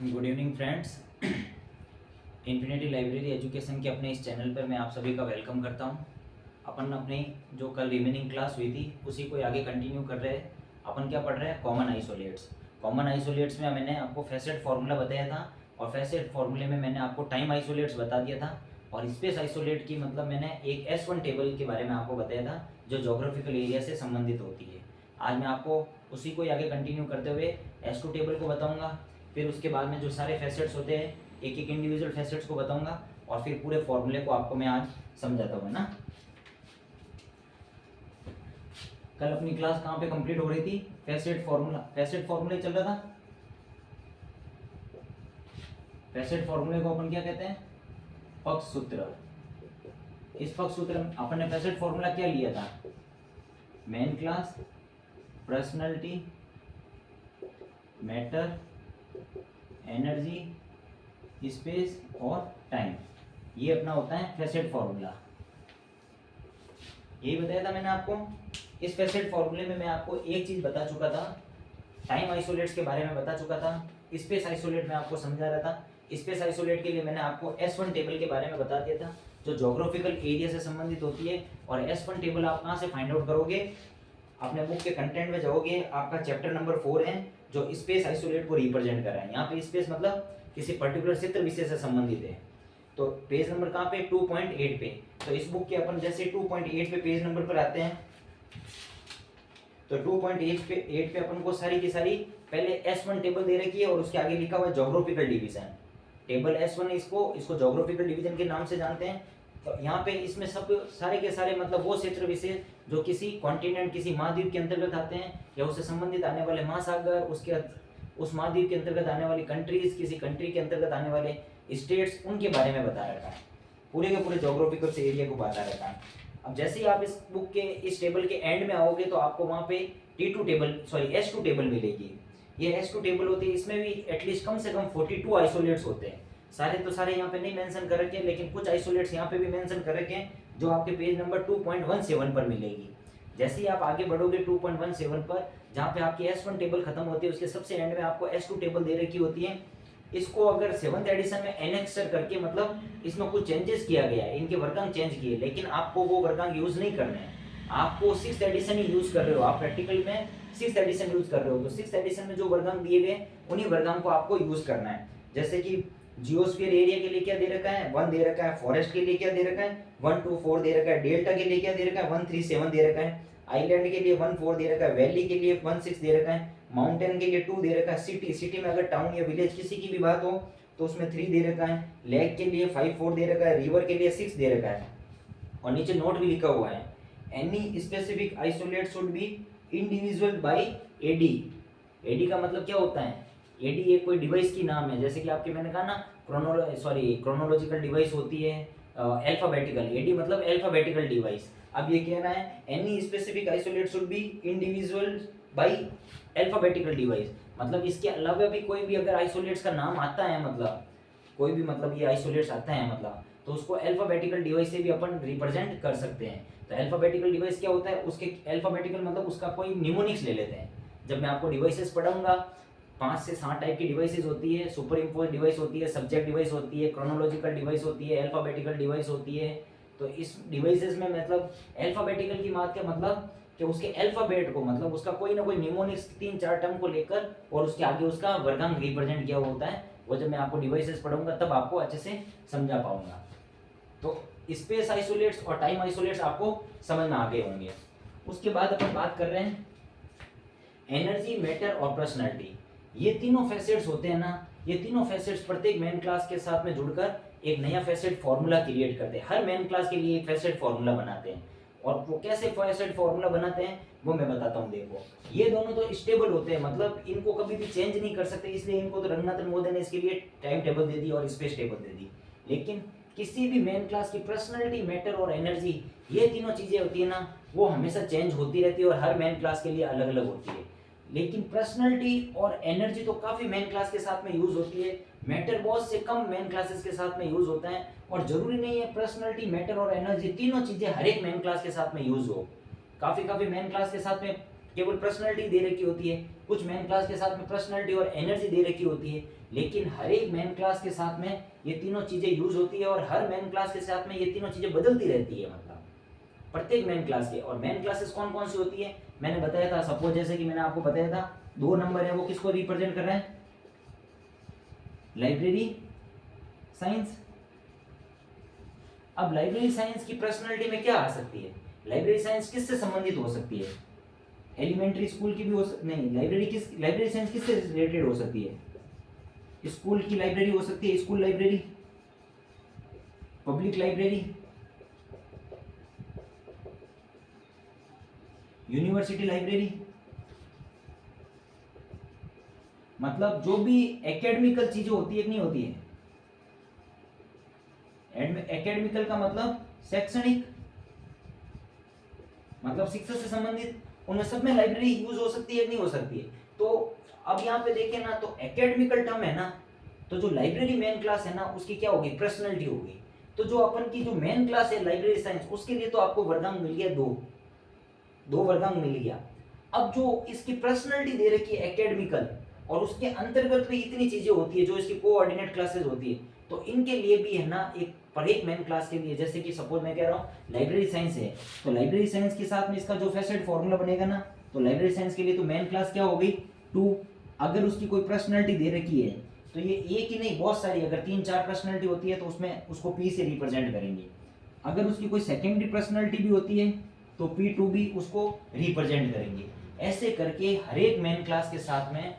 Good evening friends. Infinity library education के अपने इस चैनल पर मैं आप सभी का वेलकम करता हूं। अपन अपनी जो कल रिमेनिंग क्लास हुई थी उसी को आगे कंटिन्यू कर रहे हैं। अपन क्या पढ़ रहे हैं? Common isolates. कॉमन आइसोलेट्स में मैंने आपको फैसेट फार्मूला बताया था और फैसेट फार्मूले में मैंने आपको टाइम आइसोलेट्स बता दिया था और स्पेस आइसोलेट की मतलब मैंने एक S1 टेबल के बारे में आपको बताया था जो जोग्राफिकल एरिया से संबंधित होती है। आज मैं आपको उसी को आगे कंटिन्यू करते हुए S2 टेबल को बताऊंगा, फिर उसके बाद में जो सारे फैसेट्स होते हैं एक एक इंडिविजुअल फैसेट्स को बताऊंगा और फिर पूरे फॉर्मूले को आपको मैं आज समझाता हूँ ना। कल अपनी क्लास कहाँ पे कंप्लीट हो रही थी? फैसेट फार्मूले चल रहा था। फैसेट फार्मूले को अपन क्या कहते हैं? पक्ष सूत्र। इस पक्ष सूत्र में अपन ने फैसेट फार्मूला क्या लिया था? Main class, personality, matter, energy, space और टाइम, ये अपना होता है फैसेट फार्मूला। यही बताया था मैंने आपको। इस फैसेट फार्मूले में मैं आपको एक चीज बता चुका था, टाइम आइसोलेट्स के बारे में बता चुका था। स्पेस आइसोलेट में आपको समझा रहा था। स्पेस आइसोलेट के लिए मैंने आपको S1 टेबल के बारे में बता दिया था जो ज्योग्राफिकल एरिया से संबंधित होती है। और S1 टेबल आप कहाँ से फाइंड आउट करोगे? अपने बुक के कंटेंट में जाओगे, आपका चैप्टर नंबर 4 है जो स्पेस आइसोलेट को रिप्रेजेंट कर रहा है। यहाँ पे स्पेस मतलब किसी पर्टिकुलर क्षेत्र विशेष से संबंधित है। तो पेज नंबर कहाँ पे? 2.8 पे। तो इस बुक के अपन जैसे 2.8 पे पेज नंबर पर आते हैं तो 2.8 पे अपन को सारी की सारी पहले S1 टेबल दे रखी है और उसके आगे लिखा हुआ है ज्योग्राफिकल डिवीजन। टेबल S1 इसको ज्योग्राफिकल डिवीजन के नाम से जानते हैं। तो यहाँ पे इसमें सब सारे के सारे मतलब वो क्षेत्र विशेष जो किसी कॉन्टिनेंट, किसी महाद्वीप के अंतर्गत आते हैं या उससे संबंधित आने वाले महासागर, उसके उस महाद्वीप के अंतर्गत आने वाली कंट्रीज, किसी कंट्री के अंतर्गत आने वाले स्टेट्स, उनके बारे में बता रखा है। पूरे के पूरे ज्योग्राफिकल से एरिया को बता रखा है। अब जैसे ही आप इस बुक के इस टेबल के एंड में आओगे तो आपको वहाँ पे S2 टेबल मिलेगी। ये S2 टेबल होती है, इसमें भी एटलीस्ट कम से कम 42 आइसोलेट्स होते हैं। सारे तो सारे यहाँ पे नहीं मेंशन कर रखे हैं, लेकिन कुछ आइसोलेट्स यहाँ पे भी मेंशन कर रखे हैं जो आपके पेज नंबर 2.17 पर मिलेगी। जैसे ही आप आगे बढ़ोगे 2.17 पर, जहाँ पे आपकी S1 टेबल खत्म होती है, उसके सबसे एंड में आपको S2 टेबल दे रखी होती है। इसको अगर 7th एडिशन में एनेक्सर करके मतलब इसमें कुछ चेंजेस किया गया है, इनके वर्गांक चेंज किए, लेकिन आपको वो वर्गांक यूज नहीं करने हैं। आपको 6th एडिशन ही यूज कर रहे हो, आप प्रैक्टिकल में 6th एडिशन यूज कर रहे हो। तो 6th एडिशन में जो वर्गांक दिए गए उन्हीं वर्गांक को आपको यूज करना है। जैसे कि जियोस्फीयर एरिया के लिए क्या दे रखा है? 1 दे रखा है। फॉरेस्ट के लिए क्या दे रखा है? 1 2 4 दे रखा है। डेल्टा के लिए क्या दे रखा है? 1 3 7 दे रखा है। आइलैंड के लिए 1 4 दे रखा है। वैली के लिए 1 6 दे रखा है। माउंटेन के लिए 2 दे रखा है। सिटी में अगर टाउन या विलेज किसी की भी बात हो तो उसमें 3 दे रखा है। लेक के लिए 5 4 दे रखा है। रिवर के लिए 6 दे रखा है। और नीचे नोट भी लिखा हुआ है, any specific isolate should be individual by AD. AD का मतलब क्या होता है? एडी एक कोई डिवाइस की नाम है, जैसे कि आपके मैंने कहा ना क्रोनोलॉजिकल डिवाइस होती है अल्फाबेटिकल। एडी मतलब अल्फाबेटिकल डिवाइस। अब ये कह रहा है any specific isolate should be individual bye alphabetical device, मतलब इसके अलावा भी कोई भी अगर आइसोलेट्स का नाम आता है, मतलब कोई भी मतलब ये आइसोलेट्स आता है मतलब, तो उसको अल्फाबेटिकल डिवाइस से भी अपन रिप्रेजेंट कर सकते हैं। तो अल्फाबेटिकल डिवाइस क्या होता है? उसके अल्फाबेटिकल मतलब उसका कोई निमोनिक्स ले लेते हैं। जब मैं आपको डिवाइसेस पढ़ाऊंगा 5 से 7 टाइप की डिवाइसेस होती है। सुपर इम्पोज डिवाइस होती है, सब्जेक्ट डिवाइस होती है, क्रोनोलॉजिकल डिवाइस होती है, अल्फाबेटिकल डिवाइस होती है। तो इस डिवाइसेस में मतलब अल्फाबेटिकल की बात क्या मतलब कि उसके अल्फाबेट को मतलब उसका कोई ना कोई निमोनिक्स 3 4 टर्म को लेकर और उसके आगे उसका वर्गांक रिप्रेजेंट किया होता है। वो जब मैं आपको डिवाइसेस पढ़ाऊंगा तब आपको अच्छे से समझा पाऊंगा। तो स्पेस आइसोलेट्स और टाइम आइसोलेट्स आपको समझ में आ गए होंगे। उसके बाद अपन बात कर रहे हैं एनर्जी, मैटर और पर्सनैलिटी। ये तीनों फैसेट्स होते हैं ना, ये तीनों फैसेट्स प्रत्येक मेन क्लास के साथ में जुड़कर एक नया फैसेट फॉर्मूला क्रिएट करते हैं। हर मेन क्लास के लिए एक फैसेट फॉर्मूला बनाते हैं और वो कैसे फैसेट फॉर्मूला बनाते हैं वो मैं बताता हूँ। देखो, ये दोनों तो स्टेबल होते हैं, मतलब इनको कभी भी चेंज नहीं कर सकते, इसलिए इनको तो रंगनाथन महोदय ने इसके लिए टाइम टेबल दे दी और स्पेस टेबल दे दी। लेकिन किसी भी मेन क्लास की पर्सनैलिटी, मैटर और एनर्जी, ये तीनों चीजें होती है ना, वो हमेशा चेंज होती रहती है और हर मेन क्लास के लिए अलग अलग होती है। लेकिन पर्सनैलिटी और एनर्जी तो काफी मेन क्लास के साथ में यूज होती है, मैटर बहुत से कम मेन क्लासेस के साथ में यूज होता है। और जरूरी नहीं है पर्सनैलिटी, मैटर और एनर्जी तीनों चीजें हर एक मेन क्लास के साथ में यूज हो। काफी मेन क्लास के साथ में केवल पर्सनैलिटी दे रखी होती है, कुछ मेन क्लास के साथ में पर्सनैलिटी और एनर्जी दे रखी होती है, लेकिन हर एक मेन क्लास के साथ में ये तीनों चीजें यूज होती है और हर मेन क्लास के साथ में ये तीनों चीजें बदलती रहती है, मतलब प्रत्येक मेन क्लास के। और मेन क्लासेस कौन कौन सी होती है मैंने बताया था, सपोज जैसे कि मैंने आपको बताया था 2 नंबर है वो किसको रिप्रेजेंट कर रहा है, लाइब्रेरी साइंस। अब लाइब्रेरी साइंस की पर्सनैलिटी में क्या आ सकती है, लाइब्रेरी साइंस किससे संबंधित हो सकती है, एलिमेंट्री स्कूल की भी हो नहीं, लाइब्रेरी साइंस किससे रिलेटेड हो सकती है, स्कूल की लाइब्रेरी हो सकती है, school library, public library, university library, मतलब जो भी एकेडमिकल चीजें होती है कि नहीं होती है, एकेडमिकल का मतलब शैक्षणिक, मतलब शिक्षा से संबंधित, उनमें सब में लाइब्रेरी यूज हो सकती है कि नहीं हो सकती है। तो अब यहाँ पे देखें ना, तो एकेडमिकल टर्म है ना, तो जो लाइब्रेरी मेन क्लास है ना उसकी क्या होगी, पर्सनैलिटी होगी। तो जो अपन की जो मेन क्लास है लाइब्रेरी साइंस, उसके लिए तो आपको वर्गांक मिल गया, दो वर्गांक मिल गया। अब जो इसकी पर्सनैलिटी दे रखी है एकेडमिकल, और उसके अंतर्गत भी इतनी चीजें होती है जो इसकी कोऑर्डिनेट क्लासेस होती है, तो इनके लिए भी है ना एक पर एक मेन क्लास के लिए, जैसे कि सपोज मैं कह रहा हूँ लाइब्रेरी साइंस है, तो लाइब्रेरी साइंस के साथ में इसका जो फैसेट फॉर्मूला बनेगा ना, तो लाइब्रेरी साइंस के लिए तो मेन क्लास क्या हो गई 2। अगर उसकी कोई पर्सनैलिटी दे रखी है तो ये एक ही नहीं बहुत सारी, अगर 3-4 पर्सनैलिटी होती है तो उसमें उसको पी से रिप्रेजेंट करेंगे। अगर उसकी कोई सेकेंडरी पर्सनैलिटी भी होती है तो P2 भी उसको रिप्रेजेंट करेंगे। ऐसे करके हर एक मेन क्लास के साथ में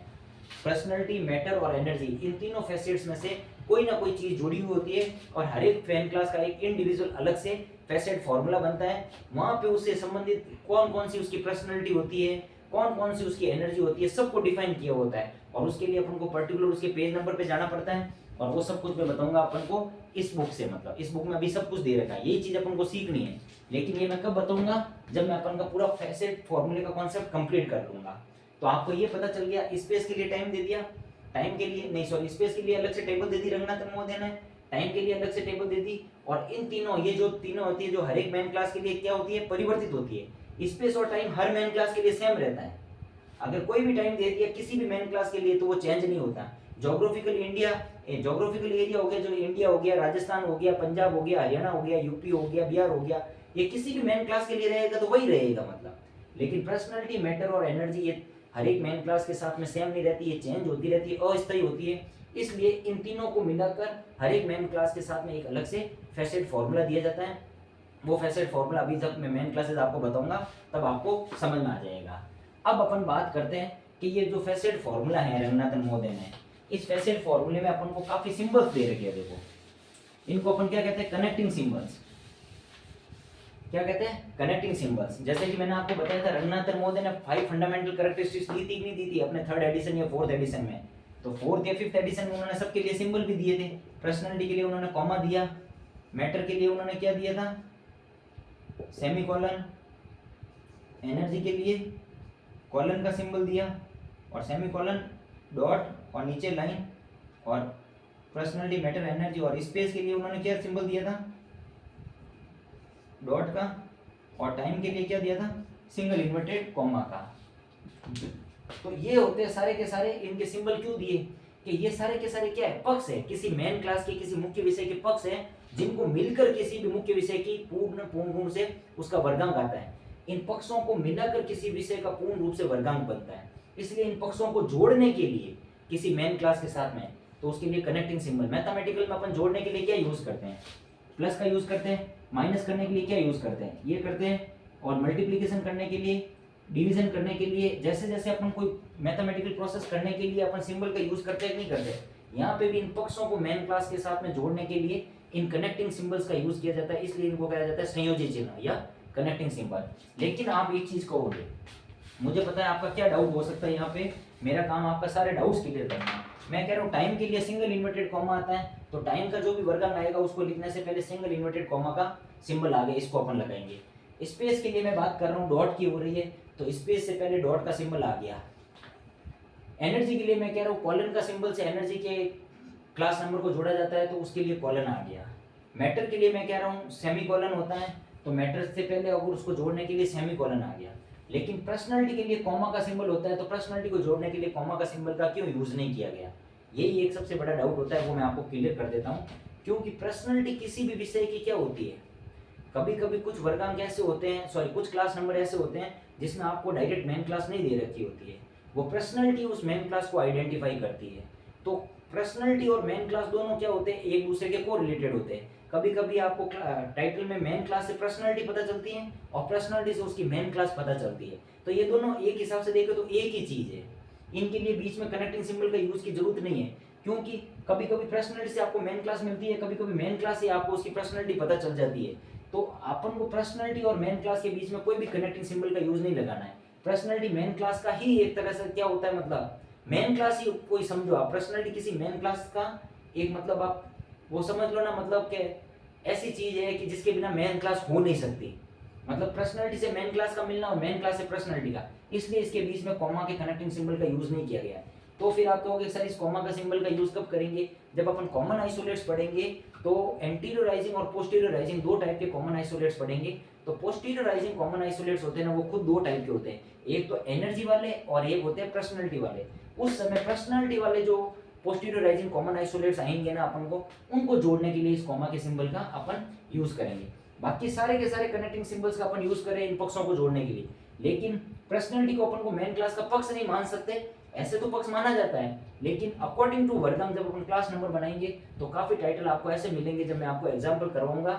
पर्सनैलिटी, मैटर और एनर्जी, इन तीनों फैसेट्स में से कोई ना कोई चीज जुड़ी हुई होती है, और हर एक मेन क्लास का एक इंडिविजुअल अलग से फैसेट फॉर्मूला बनता है। वहां पे उससे संबंधित कौन कौन सी उसकी पर्सनैलिटी होती है, कौन कौन सी उसकी एनर्जी होती है, सबको डिफाइन किया होता है। और उसके लिए अपन को पर्टिकुलर उसके पेज नंबर पे जाना पड़ता है, और वो सब कुछ मैं बताऊंगा अपन को इस बुक से, मतलब इस बुक में अभी सब कुछ दे रखा है, यही चीज अपन को सीखनी है। लेकिन ये मैं कब बताऊंगा, जब मैं अपन का पूरा फैसेट फॉर्मूले का कॉन्सेप्ट कंप्लीट कर लूंगा। तो आपको ये पता चल गया, स्पेस के लिए टाइम दे दिया, टाइम के लिए नहीं सॉरी स्पेस के लिए अलग से टेबल दे दी रंगनाथन महोदय ने, टाइम के लिए अलग से टेबल दे दी। और इन तीनों, ये जो तीनों होती है जो हर एक मेन क्लास के लिए क्या होती है, परिवर्तित होती है। स्पेस और टाइम हर मेन क्लास के लिए सेम रहता है, अगर कोई भी टाइम दे दिया किसी भी मेन क्लास के लिए तो वो चेंज नहीं होता। जोग्राफिकल इंडिया, जोग्राफिकल एरिया हो गया, जो इंडिया हो गया, राजस्थान हो गया, पंजाब हो गया, हरियाणा हो गया, यूपी हो गया, बिहार हो गया, ये किसी भी मेन क्लास के लिए रहेगा तो वही रहेगा मतलब। लेकिन पर्सनैलिटी, मैटर और एनर्जी ये हर एक मेन क्लास के साथ में सेम नहीं रहती, ये चेंज होती रहती है, अस्थायी होती है। इसलिए इन तीनों को मिलाकर हर एक मेन क्लास के साथ में एक अलग से फैसेट फॉर्मूला दिया जाता है। वो फैसेट फॉर्मूला अभी जब मैं मेन क्लासेस आपको बताऊंगा तब आपको समझ में आ जाएगा। अब अपन बात करते हैं कि ये जो फैसेट फॉर्मूला है रंगनाथन महोदय ने, इस फैसेट फॉर्मूले में अपन को काफी सिंबल्स दे रखे हैं। देखो इनको अपन क्या कहते हैं, कनेक्टिंग सिंबल्स। क्या कहते हैं, कनेक्टिंग सिंबल्स। जैसे कि मैंने आपको बताया था रंगनाथन महोदय ने 5 फंडामेंटल कैरेक्टरिस्टिक्स दी थी कि नहीं दी थी अपने 3rd एडिशन या 4th एडिशन में। तो 4th या 5th एडिशन में उन्होंने सबके लिए सिंबल भी दिए थे। पर्सनैलिटी के लिए उन्होंने कॉमा दिया, मैटर के लिए उन्होंने क्या दिया था, सेमीकोलन, एनर्जी के लिए कॉलन का सिंबल दिया, और सेमीकोलन, डॉट और नीचे लाइन, और पर्सनैलिटी, मैटर, एनर्जी और स्पेस के लिए उन्होंने क्या सिंबल दिया था, डॉट का, और टाइम के लिए क्या दिया था, सिंगल इन्वर्टेड कॉमा का। तो ये होते हैं सारे के सारे, इनके सिंबल क्यों दिए कि ये सारे के सारे क्या है, पक्ष है, किसी मेन क्लास के किसी मुख्य विषय के पक्ष है, जिनको मिलकर किसी भी मुख्य विषय की पूर्ण रूप से उसका वर्गांक आता है। इन पक्षों को मिलाकर किसी विषय का पूर्ण रूप से वर्गांक बनता है। इसलिए इन पक्षों को जोड़ने के लिए किसी मेन क्लास के साथ में, तो उसके लिए कनेक्टिंग सिंबल। मैथमेटिकल में अपन जोड़ने के लिए क्या यूज करते हैं, प्लस का यूज करते हैं, माइनस करने के लिए क्या यूज करते हैं, ये करते हैं, और मल्टीप्लिकेशन करने के लिए, डिवीजन करने के लिए, जैसे जैसे अपन कोई मैथमेटिकल प्रोसेस करने के लिए अपन सिंबल का यूज करते हैं नहीं करते, यहाँ पे भी इन पक्षों को मेन क्लास के साथ में जोड़ने के लिए इन कनेक्टिंग सिंबल्स का यूज किया जाता है। इसलिए इनको कहा जाता है संयोजी चिन्ह या कनेक्टिंग सिंबल। लेकिन आप एक चीज कहोगे, मुझे पता है आपका क्या डाउट हो सकता है, यहाँ पे मेरा काम आपका सारे डाउट्स क्लियर करना है। मैं कह रहा हूँ टाइम के लिए सिंगल इन्वर्टेड कॉमा आता है, तो टाइम का जो भी वर्गांक आएगा उसको लिखने से पहले सिंगल इन्वर्टेड कॉमा का सिंबल आ गया, इसको अपन लगाएंगे। स्पेस के लिए मैं बात कर रहा हूँ, डॉट की हो रही है, तो स्पेस से पहले डॉट का सिंबल आ गया। एनर्जी के लिए मैं कह रहा हूँ कॉलन का सिंबल से एनर्जी के क्लास नंबर को जोड़ा जाता है, तो उसके लिए कॉलन आ गया। मैटर के लिए मैं कह रहा हूँ सेमी कॉलन होता है, तो मैटर से पहले अगर उसको जोड़ने के लिए सेमी कॉलन आ गया। लेकिन पर्सनालिटी के लिए कॉमा का सिंबल होता है, तो पर्सनालिटी को जोड़ने के लिए कॉमा का सिंबल का क्यों यूज नहीं किया गया, यही एक सबसे बड़ा डाउट होता है, वो मैं आपको क्लियर कर देता हूँ। क्योंकि पर्सनालिटी किसी भी विषय की क्या होती है, कभी कभी कुछ वर्गांक ऐसे होते हैं, सॉरी कुछ क्लास नंबर ऐसे होते हैं जिसमें आपको डायरेक्ट मेन क्लास नहीं दे रखी होती है, वो पर्सनालिटी उस मेन क्लास को आइडेंटिफाई करती है। तो पर्सनालिटी और मेन क्लास दोनों क्या होते हैं, एक दूसरे के को रिलेटेड होते हैं। कभी कभी आपको टाइटल में मेन क्लास से पर्सनालिटी पता चलती है और पर्सनालिटी से उसकी मेन क्लास पता चलती है, तो ये दोनों एक हिसाब से देखें तो एक ही चीज है। इनके लिए बीच में कनेक्टिंग सिंबल का यूज की जरूरत नहीं है, क्योंकि कभी कभी पर्सनालिटी से आपको मेन क्लास मिलती है, कभी कभी मेन क्लास से आपको उसकी पर्सनालिटी पता चल जाती है। तो अपन को पर्सनालिटी और मेन क्लास के बीच में कोई भी कनेक्टिंग सिंबल का यूज नहीं लगाना है। पर्सनालिटी मेन क्लास का ही एक तरह से क्या होता है, मतलब मेन क्लास ही कोई समझो आप, पर्सनालिटी किसी मेन क्लास का एक मतलब आप वो समझ लो ना, मतलब कि ऐसी चीज है कि जिसके बिना मेन क्लास हो नहीं सकती। मतलब पर्सनालिटी से मेन क्लास का मिलना और मेन क्लास से पर्सनालिटी का, इसलिए इसके बीच में कॉमा के कनेक्टिंग सिंबल का यूज नहीं किया गया। तो फिर आप कहोगे सर इस कॉमा का सिंबल का यूज कब करेंगे, जब अपन कॉमन आइसोलेट्स पढ़ेंगे। तो एंटीरियराइजिंग और पोस्टीरियराइजिंग दो टाइप के कॉमन आइसोलेट्स पढ़ेंगे। तो पोस्टीरियराइजिंग कॉमन आइसोलेट्स होते हैं ना, वो खुद दो टाइप के होते हैं, एक तो एनर्जी वाले और एक होते हैं पर्सनालिटी वाले। उस समय पर्सनालिटी वाले जो पोस्टीरियराइजिंग कॉमन आइसोलेट्स आएंगे ना अपन को, उनको जोड़ने के लिए इस कॉमा के सिंबल का अपन यूज करेंगे। बाकी सारे के सारे कनेक्टिंग सिंबल्स का अपन यूज करें इन पक्षों को जोड़ने के लिए, लेकिन पर्सनालिटी को अपन को मेन क्लास का पक्ष नहीं मान सकते। ऐसे तो पक्ष माना जाता है, लेकिन अकॉर्डिंग टू वर्गांक जब अपन क्लास नंबर बनाएंगे तो काफी टाइटल आपको ऐसे मिलेंगे, जब मैं आपको एग्जाम्पल करवाऊंगा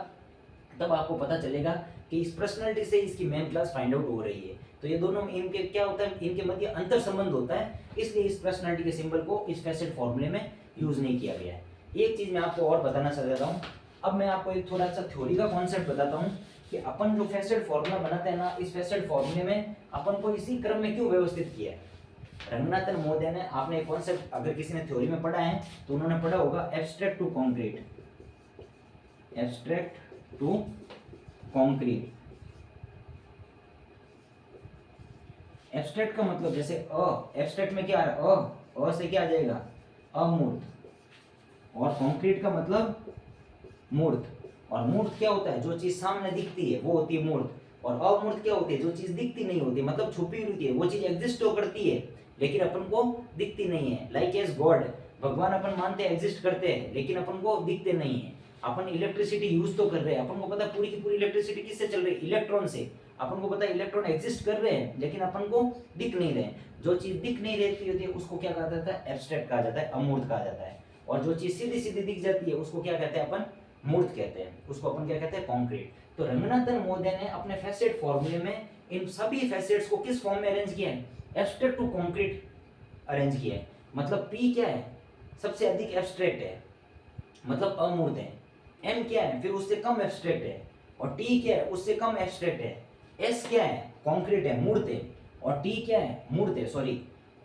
तब आपको पता चलेगा कि इस पर्सनालिटी से इसकी मेन क्लास फाइंड आउट हो रही है। तो ये दोनों इनके क्या होता है, इनके मध्य अंतर संबंध होता है, इसलिए इस पर्सनालिटी के सिंबल को इस फैसेट फॉर्मूले में यूज नहीं किया गया है। एक चीज मैं आपको और बताना चाहता हूँ, अब मैं आपको एक थोड़ा सा थ्योरी का कॉन्सेप्ट बताता हूँ कि अपन जो फैसेट फॉर्मूला बनाते हैं ना, इस फैसेट फॉर्मूले में अपन को इसी क्रम में क्यों व्यवस्थित किया है। रंगनाथन महोदय ने, आपने एक कॉन्सेप्ट अगर किसी ने थ्योरी में पढ़ा है तो उन्होंने पढ़ा होगा abstract to concrete, abstract to concrete. Abstract का मतलब जैसे एब्स्ट्रैक्ट में क्या आ रहा है, से क्या आ जाएगा, अमूर्त, और कॉन्क्रीट का मतलब मूर्त। और मूर्त क्या होता है, जो चीज सामने दिखती है वो होती है मूर्त, और अमूर्त क्या होती है, जो चीज दिखती नहीं होती, मतलब छुपी हुई है, वो चीज एग्जिस्ट तो करती है लेकिन अपन को दिखती नहीं है। लाइक एज गॉड, भगवान अपन मानते हैं एग्जिस्ट करते हैं लेकिन अपन को दिखते नहीं है। अपन इलेक्ट्रिसिटी यूज तो कर रहे हैं, अपन को पता है पूरी की पूरी इलेक्ट्रिसिटी किससे चल रही है, इलेक्ट्रॉन से। अपन को पता है इलेक्ट्रॉन एग्जिस्ट कर रहे हैं लेकिन अपन को दिख नहीं रहे। जो चीज दिख नहीं रहती होती है उसको क्या कहा जाता है, एब्स्ट्रैक्ट कहा जाता है, अमूर्त कहा जाता है। और जो चीज सीधी सीधी दिख जाती है उसको क्या कहते हैं, अपन मूर्त कहते हैं, उसको अपन क्या कहते हैं, कॉन्क्रीट। तो रंगनाथन महोदय ने अपने फैसेट फॉर्मूले में इन सभी फैसेट्स को किस फॉर्म में अरेंज किया है, एब्स्ट्रैक्ट टू कॉन्क्रीट अरेंज किया है। मतलब P क्या है, सबसे अधिक एब्स्ट्रैक्ट है, मतलब अमूर्त है। M क्या है, फिर उससे कम एब्स्ट्रैक्ट है। और T क्या है, उससे कम एब्स्ट्रैक्ट है। S क्या है, कॉन्क्रीट है, मूर्त है। और T क्या है, मूर्त है, सॉरी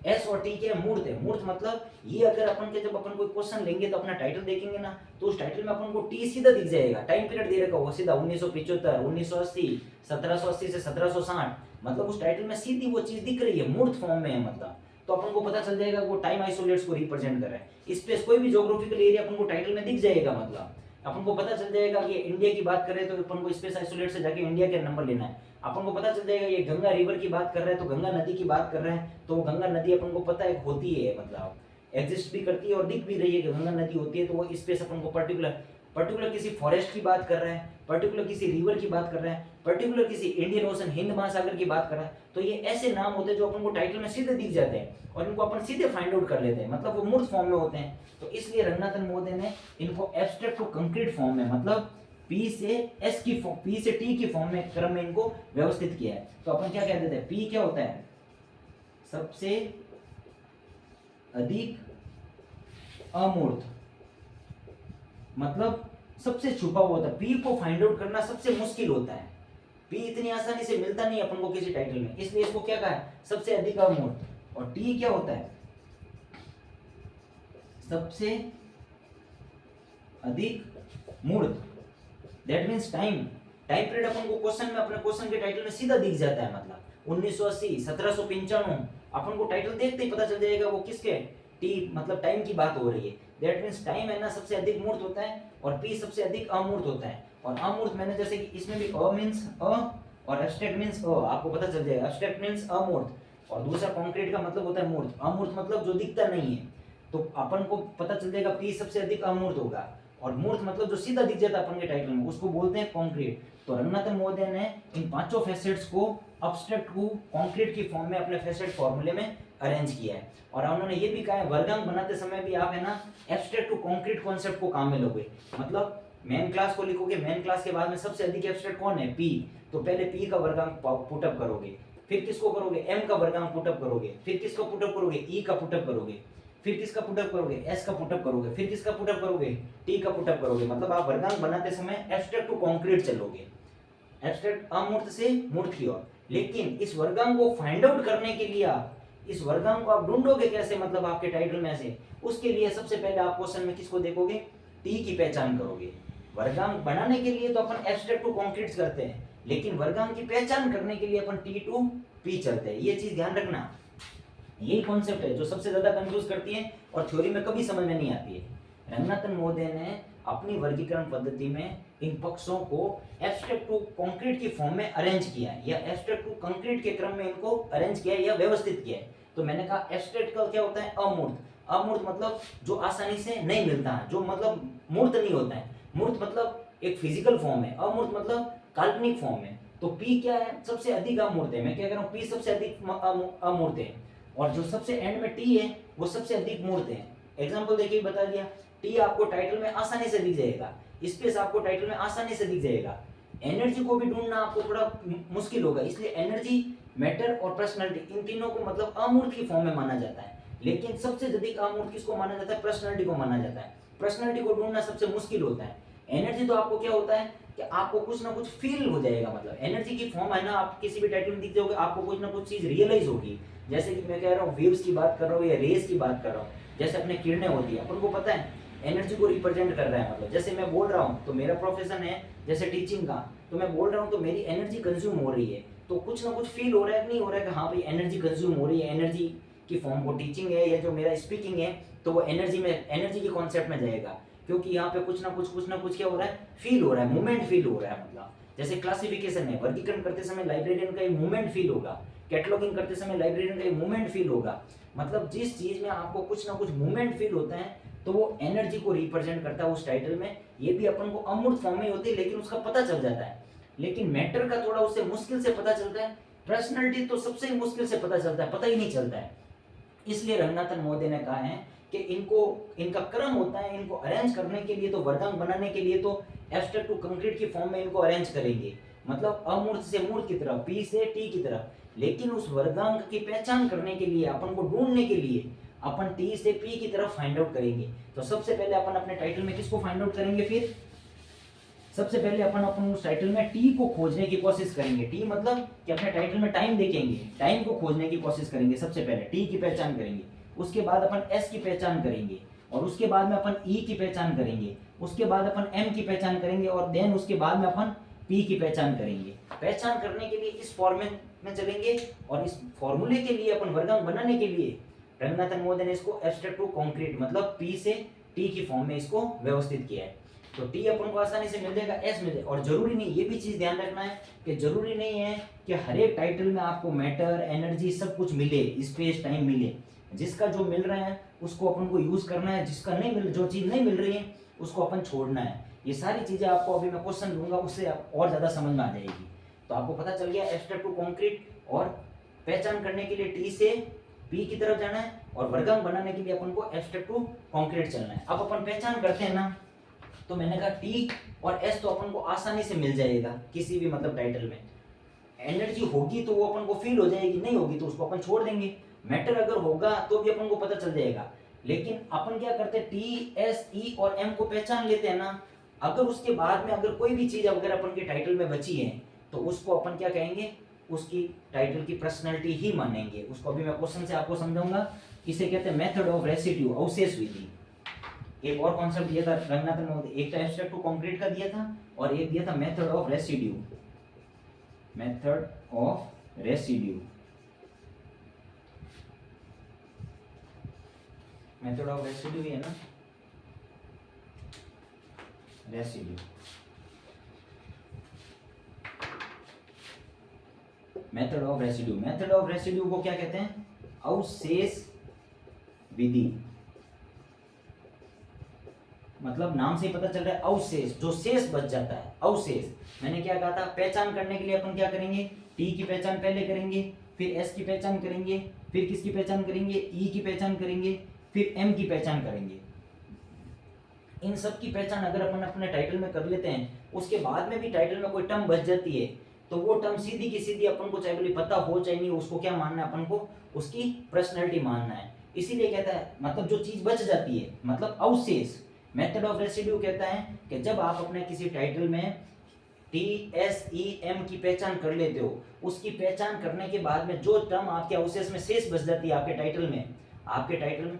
S और T क्या है, मूर्त है। मूर्त मतलब ये अगर अपन के जब अपन कोई क्वेश्चन लेंगे तो अपना टाइटल देखेंगे ना, तो उस टाइटल में अपन को T सीधा दिख जाएगा, टाइम पीरियड दे रखा होगा सीधा 1975, 1980, 1780 से 1760, मतलब उस टाइटल में सीधी वो चीज दिख रही है, मूर्त फॉर्म में है मतलब। तो अपन को पता चल जाएगा वो टाइम आइसोलेट्स को रिप्रेजेंट कर रहा है। स्पेस कोई भी ज्योग्राफिकल एरिया अपन को टाइटल में दिख जाएगा, मतलब अपन को पता चल जाएगा कि इंडिया की बात करें तो अपन को स्पेस आइसोलेट से जाके इंडिया के नंबर लेना है। अपन को पता चल जाएगा ये गंगा रिवर की बात कर रहा है तो गंगा नदी की बात कर रहे हैं, तो गंगा नदी अपन को पता है होती है, मतलब एग्जिस्ट भी करती है और दिख भी रही है कि गंगा नदी होती है। तो वो स्पेस अपन को पर्टिकुलर किसी फॉरेस्ट की बात कर रहा है, पर्टिकुलर किसी रिवर की बात कर रहा है, पर्टिकुलर किसी इंडियन ओशन हिंद महासागर की बात कर रहा है। तो ये ऐसे नाम होते हैं जो अपन को टाइटल में सीधे दिख जाते हैं और इनको अपन सीधे फाइंड आउट कर लेते हैं, मतलब वो मूर्त फॉर्म में होते हैं। तो इसलिए रंगनाथन महोदय ने इनको एब्स्ट्रैक्ट टू कंक्रीट फॉर्म में, मतलब P से S की फॉर्म, P से T की फॉर्म में क्रम में इनको व्यवस्थित किया है। तो अपन क्या कह देते हैं, P क्या होता है, सबसे अधिक अमूर्त, मतलब सबसे छुपा हुआ होता है। P को फाइंड आउट करना सबसे मुश्किल होता है, P इतनी आसानी से मिलता नहीं अपन को किसी टाइटल में, इसलिए इसको क्या कहा है, सबसे अधिक अमूर्त। और T क्या होता है, सबसे अधिक मूर्त, दैट मीन्स टाइम पीरियड अपन को क्वेश्चन में, अपने क्वेश्चन के टाइटल में सीधा दिख जाता है, मतलब 1980, 1795 अपन को टाइटल देखते ही पता चल जाएगा वो किसके, T मतलब टाइम की बात हो रही है। दैट मीन्स टाइम है ना सबसे अधिक मूर्त होता है और P सबसे अधिक अमूर्त होता है। और अमूर्त मैंने जैसे कि इसमें भी अ मीन्स अ और एब्स्ट्रैक्ट मीन्स आपको पता चल जाएगा, एब्स्ट्रैक्ट मीन्स अमूर्त, और दूसरा कॉन्क्रीट का मतलब होता है मूर्त। अमूर्त मतलब जो दिखता नहीं है, तो अपन को पता चल जाएगा पी सबसे अधिक अमूर्त होगा, और मूर्त मतलब जो सीधा दिख जाता है अपन के टाइटल में, उसको बोलते हैं कॉन्क्रीट। तो रंगनाथन महोदय ने इन पांचों फैसेट्स को अब्स्ट्रैक्ट को कॉन्क्रीट की फॉर्म में अपने फैसेट फॉर्मूले में अरेंज किया है। और उन्होंने ये भी कहा है वर्गांक बनाते समय भी आप है ना एब्स्ट्रैक्ट टू कॉन्क्रीट कॉन्सेप्ट को काम में लोगे। मतलब मेन क्लास को लिखोगे, मेन क्लास के बाद में सबसे अधिक एब्स्ट्रैक्ट कौन है, पी, तो पहले पी का वर्गांक पुटअप करोगे, फिर किसको करोगे, एम का वर्गांक पुटअप करोगे, फिर किसको पुटअप करोगे, ई का पुटअप करोगे, फिर किसका पुटअप करोगे, एस का पुटअप करोगे, फिर किसका पुटअप करोगे, टी का पुटअप करोगे। मतलब आप वर्गांक बनाते समय एब्स्ट्रैक्ट टू कॉन्क्रीट चलोगे, एब्स्ट्रैक्ट अमूर्त से मूर्त की ओर। लेकिन इस वर्गांक को फाइंड आउट करने के लिए आप इस वर्गांक को आप ढूंढोगे कैसे, मतलब आपके टाइटल में से, उसके लिए सबसे पहले आप क्वेश्चन में किसको देखोगे, टी की पहचान करोगे। वर्गांक बनाने के लिए तो अपन एब्स्ट्रैक्ट टू कॉन्क्रीट करते हैं, लेकिन वर्गांक की पहचान करने के लिए अपन टी टू पी चलते हैं। ये चीज ध्यान रखना, यही कॉन्सेप्ट है जो सबसे ज्यादा कंफ्यूज करती है और थ्योरी में कभी समझ में नहीं आती है। रंगनाथन महोदय ने अपनी वर्गीकरण पद्धति में इन पक्षों को एब्स्ट्रैक्ट टू कॉन्क्रीट की फॉर्म में अरेंज किया है, या एब्स्ट्रैक्ट टू कंक्रीट के क्रम में इनको अरेंज किया है या व्यवस्थित किया है। तो मैंने कहा एब्स्ट्रैक्ट का क्या होता है, अमूर्त। अमूर्त मतलब जो आसानी से नहीं मिलता है, जो मतलब मूर्त नहीं होता है। मूर्त मतलब एक फिजिकल फॉर्म है, अमूर्त मतलब काल्पनिक फॉर्म है। तो पी क्या है, सबसे अधिक अमूर्त है। मैं क्या कह रहा हूँ, पी सबसे अधिक अमूर्त है, और जो सबसे एंड में टी है वो सबसे अधिक मूर्त है। एग्जांपल देखिए बता दिया, टी आपको टाइटल में आसानी से दिख जाएगा, स्पेस आपको टाइटल में आसानी से दिख जाएगा। एनर्जी को भी ढूंढना आपको थोड़ा मुश्किल होगा, इसलिए एनर्जी, मैटर और पर्सनालिटी, इन तीनों को मतलब अमूर्त की फॉर्म में माना जाता है। लेकिन सबसे अधिक अमूर्त किसको माना जाता है, पर्सनालिटी को माना जाता है। पर्सनालिटी को ढूंढना सबसे मुश्किल होता है। एनर्जी तो आपको क्या होता है कि आपको कुछ ना कुछ फील हो जाएगा, मतलब एनर्जी की फॉर्म है ना, आप किसी भी टाइटल में दिख जाओगे आपको कुछ ना कुछ चीज रियलाइज होगी। जैसे कि मैं कह रहा हूँ वेव्स की बात कर रहा हूँ या रेस की बात कर रहा हूँ, जैसे अपने किरणें होती है, अपन को पता है एनर्जी को रिप्रेजेंट कर रहा है। मतलब जैसे मैं बोल रहा हूँ तो मेरा प्रोफेशन है जैसे टीचिंग का, तो मैं बोल रहा हूँ तो मेरी एनर्जी कंज्यूम हो रही है, तो कुछ ना कुछ फील हो रहा है, नहीं हो रहा है कि हाँ भाई एनर्जी कंज्यूम हो रही है। एनर्जी की फॉर्म वो टीचिंग है या जो मेरा स्पीकिंग है, तो वो एनर्जी में, एनर्जी की कॉन्सेप्ट में जाएगा, क्योंकि यहाँ पे कुछ ना कुछ क्या हो रहा है, फील हो रहा है, मूवमेंट फील हो रहा है। मतलब जैसे क्लासिफिकेशन है, वर्गीकरण करते समय लाइब्रेरियन का एक मूवमेंट फील होगा, कैटलॉगिंग करते समय लाइब्रेरियन का एक मूवमेंट फील होगा। मतलब जिस चीज में आपको कुछ ना कुछ मूवमेंट फील होता है तो वो एनर्जी को रिप्रेजेंट करता है उस टाइटल में। ये भी अपन को अमूर्त फॉर्म में होती है, लेकिन उसका पता चल जाता है। लेकिन मैटर का थोड़ा उससे मुश्किल से पता चलता है, पर्सनैलिटी तो सबसे मुश्किल से पता चलता है, पता ही नहीं चलता है। इसलिए रंगनाथन महोदय ने कहा है कि इनको, इनका क्रम होता है, इनको अरेंज करने के लिए तो वर्गांक बनाने के लिए तो एब्स्ट्रैक्ट टू कंक्रीट की फॉर्म में इनको अरेंज करेंगे, मतलब अमूर्त से मूर्त की तरफ, पी से टी की तरफ। लेकिन उस वर्गांक की पहचान करने के लिए, अपन को ढूंढने के लिए अपन टी से पी की तरफ फाइंड आउट करेंगे। तो सबसे पहले अपन अपने टाइटल में किसको फाइंड आउट करेंगे, फिर सबसे पहले अपन उस टाइटल में टी को खोजने की कोशिश करेंगे। टी मतलब कि अपने टाइटल में टाइम देखेंगे, टाइम को खोजने की कोशिश करेंगे। सबसे पहले टी की पहचान करेंगे, उसके बाद अपन एस की पहचान करेंगे, और उसके बाद में अपन ई की पहचान करेंगे, उसके बाद अपन एम की पहचान करेंगे, और देन उसके बाद में अपन पी की पहचान करेंगे। पहचान करने के लिए इस फॉर्मेट में चलेंगे, और इस फॉर्मूले के लिए अपन वर्गांक बनाने के लिए रंगनाथन महोदय ने इसको एब्स्ट्रैक्ट टू कॉन्क्रीट मतलब पी से टी की फॉर्म में इसको व्यवस्थित किया है। तो टी अपन को आसानी से मिल जाएगा, एस मिल जाएगा। और जरूरी नहीं, ये भी चीज ध्यान रखना है कि जरूरी नहीं है कि हर एक टाइटल में आपको मैटर, एनर्जी सब कुछ मिले, स्पेस टाइम मिले। जिसका जो मिल रहा है उसको अपन को यूज करना है, जिसका नहीं मिल, जो चीज नहीं मिल रही है उसको अपन छोड़ना है। ये सारी चीजें आपको अभी मैं क्वेश्चन दूंगा उससे और ज्यादा समझ में आ जाएगी। तो आपको पता चल गया एब्स्ट्रैक्ट टू कॉन्क्रीट, और पहचान करने के लिए टी से पी की तरफ जाना है, और वर्गांक बनाने के लिए अपन को एब्स्ट्रैक्ट टू कॉन्क्रीट चलना है। अब अपन पहचान करते हैं ना, तो मैंने कहा टी और एस तो अपन को आसानी से मिल जाएगा किसी भी मतलब टाइटल में। एनर्जी होगी तो वो अपन को फील हो जाएगी, नहीं होगी तो उसको अपन छोड़ देंगे। मैटर अगर होगा तो भी अपन को पता चल जाएगा। लेकिन अपन क्या करते हैं, टी एस ई और एम को पहचान लेते हैं ना, अगर उसके बाद में अगर कोई भी चीज अगर अपन के टाइटल में बची है तो उसको अपन क्या कहेंगे, उसकी टाइटल की पर्सनैलिटी ही मानेंगे। उसको अभी मैं क्वेश्चन से आपको समझाऊंगा। इसे कहते हैं मेथड ऑफ रेसिड्यू, अवशेष विधि। एक और कॉन्सेप्ट दिया था रंगनाथन महोदय, एक तो एब्स्ट्रैक्ट टू कॉन्क्रीट का दिया था, और एक दिया था method of residue, method of residue, method of residue है ना, residue. Method of residue. Method of residue को क्या कहते हैं? अवशेष विधि। मतलब नाम से ही पता चल रहा है अवशेष, जो शेष बच जाता है, अवशेष। मैंने क्या कहा था, पहचान करने के लिए अपन क्या करेंगे, टी की पहचान पहले करेंगे, फिर एस की पहचान करेंगे, फिर किसकी पहचान करेंगे, ई की पहचान करेंगे, फिर एम की पहचान करेंगे। इन सब की पहचान अगर अपन अपने टाइटल में कर लेते हैं, उसके बाद में भी टाइटल में कोई टर्म बच जाती है, तो वो टर्म सीधी की सीधी अपन को, चाहे बोले पता हो चाहे नहीं, उसको क्या मानना है अपन को, उसकी पर्सनैलिटी मानना है। इसीलिए कहता है, मतलब जो चीज बच जाती है, मतलब अवशेष। मेथड ऑफ रेसिड्यू कहता है कि जब आप अपने किसी टाइटल में टी एस ई एम की पहचान कर लेते हो, उसकी पहचान करने के बाद में जो टर्म आपके अवशेष में शेष बच जाती है आपके टाइटल में,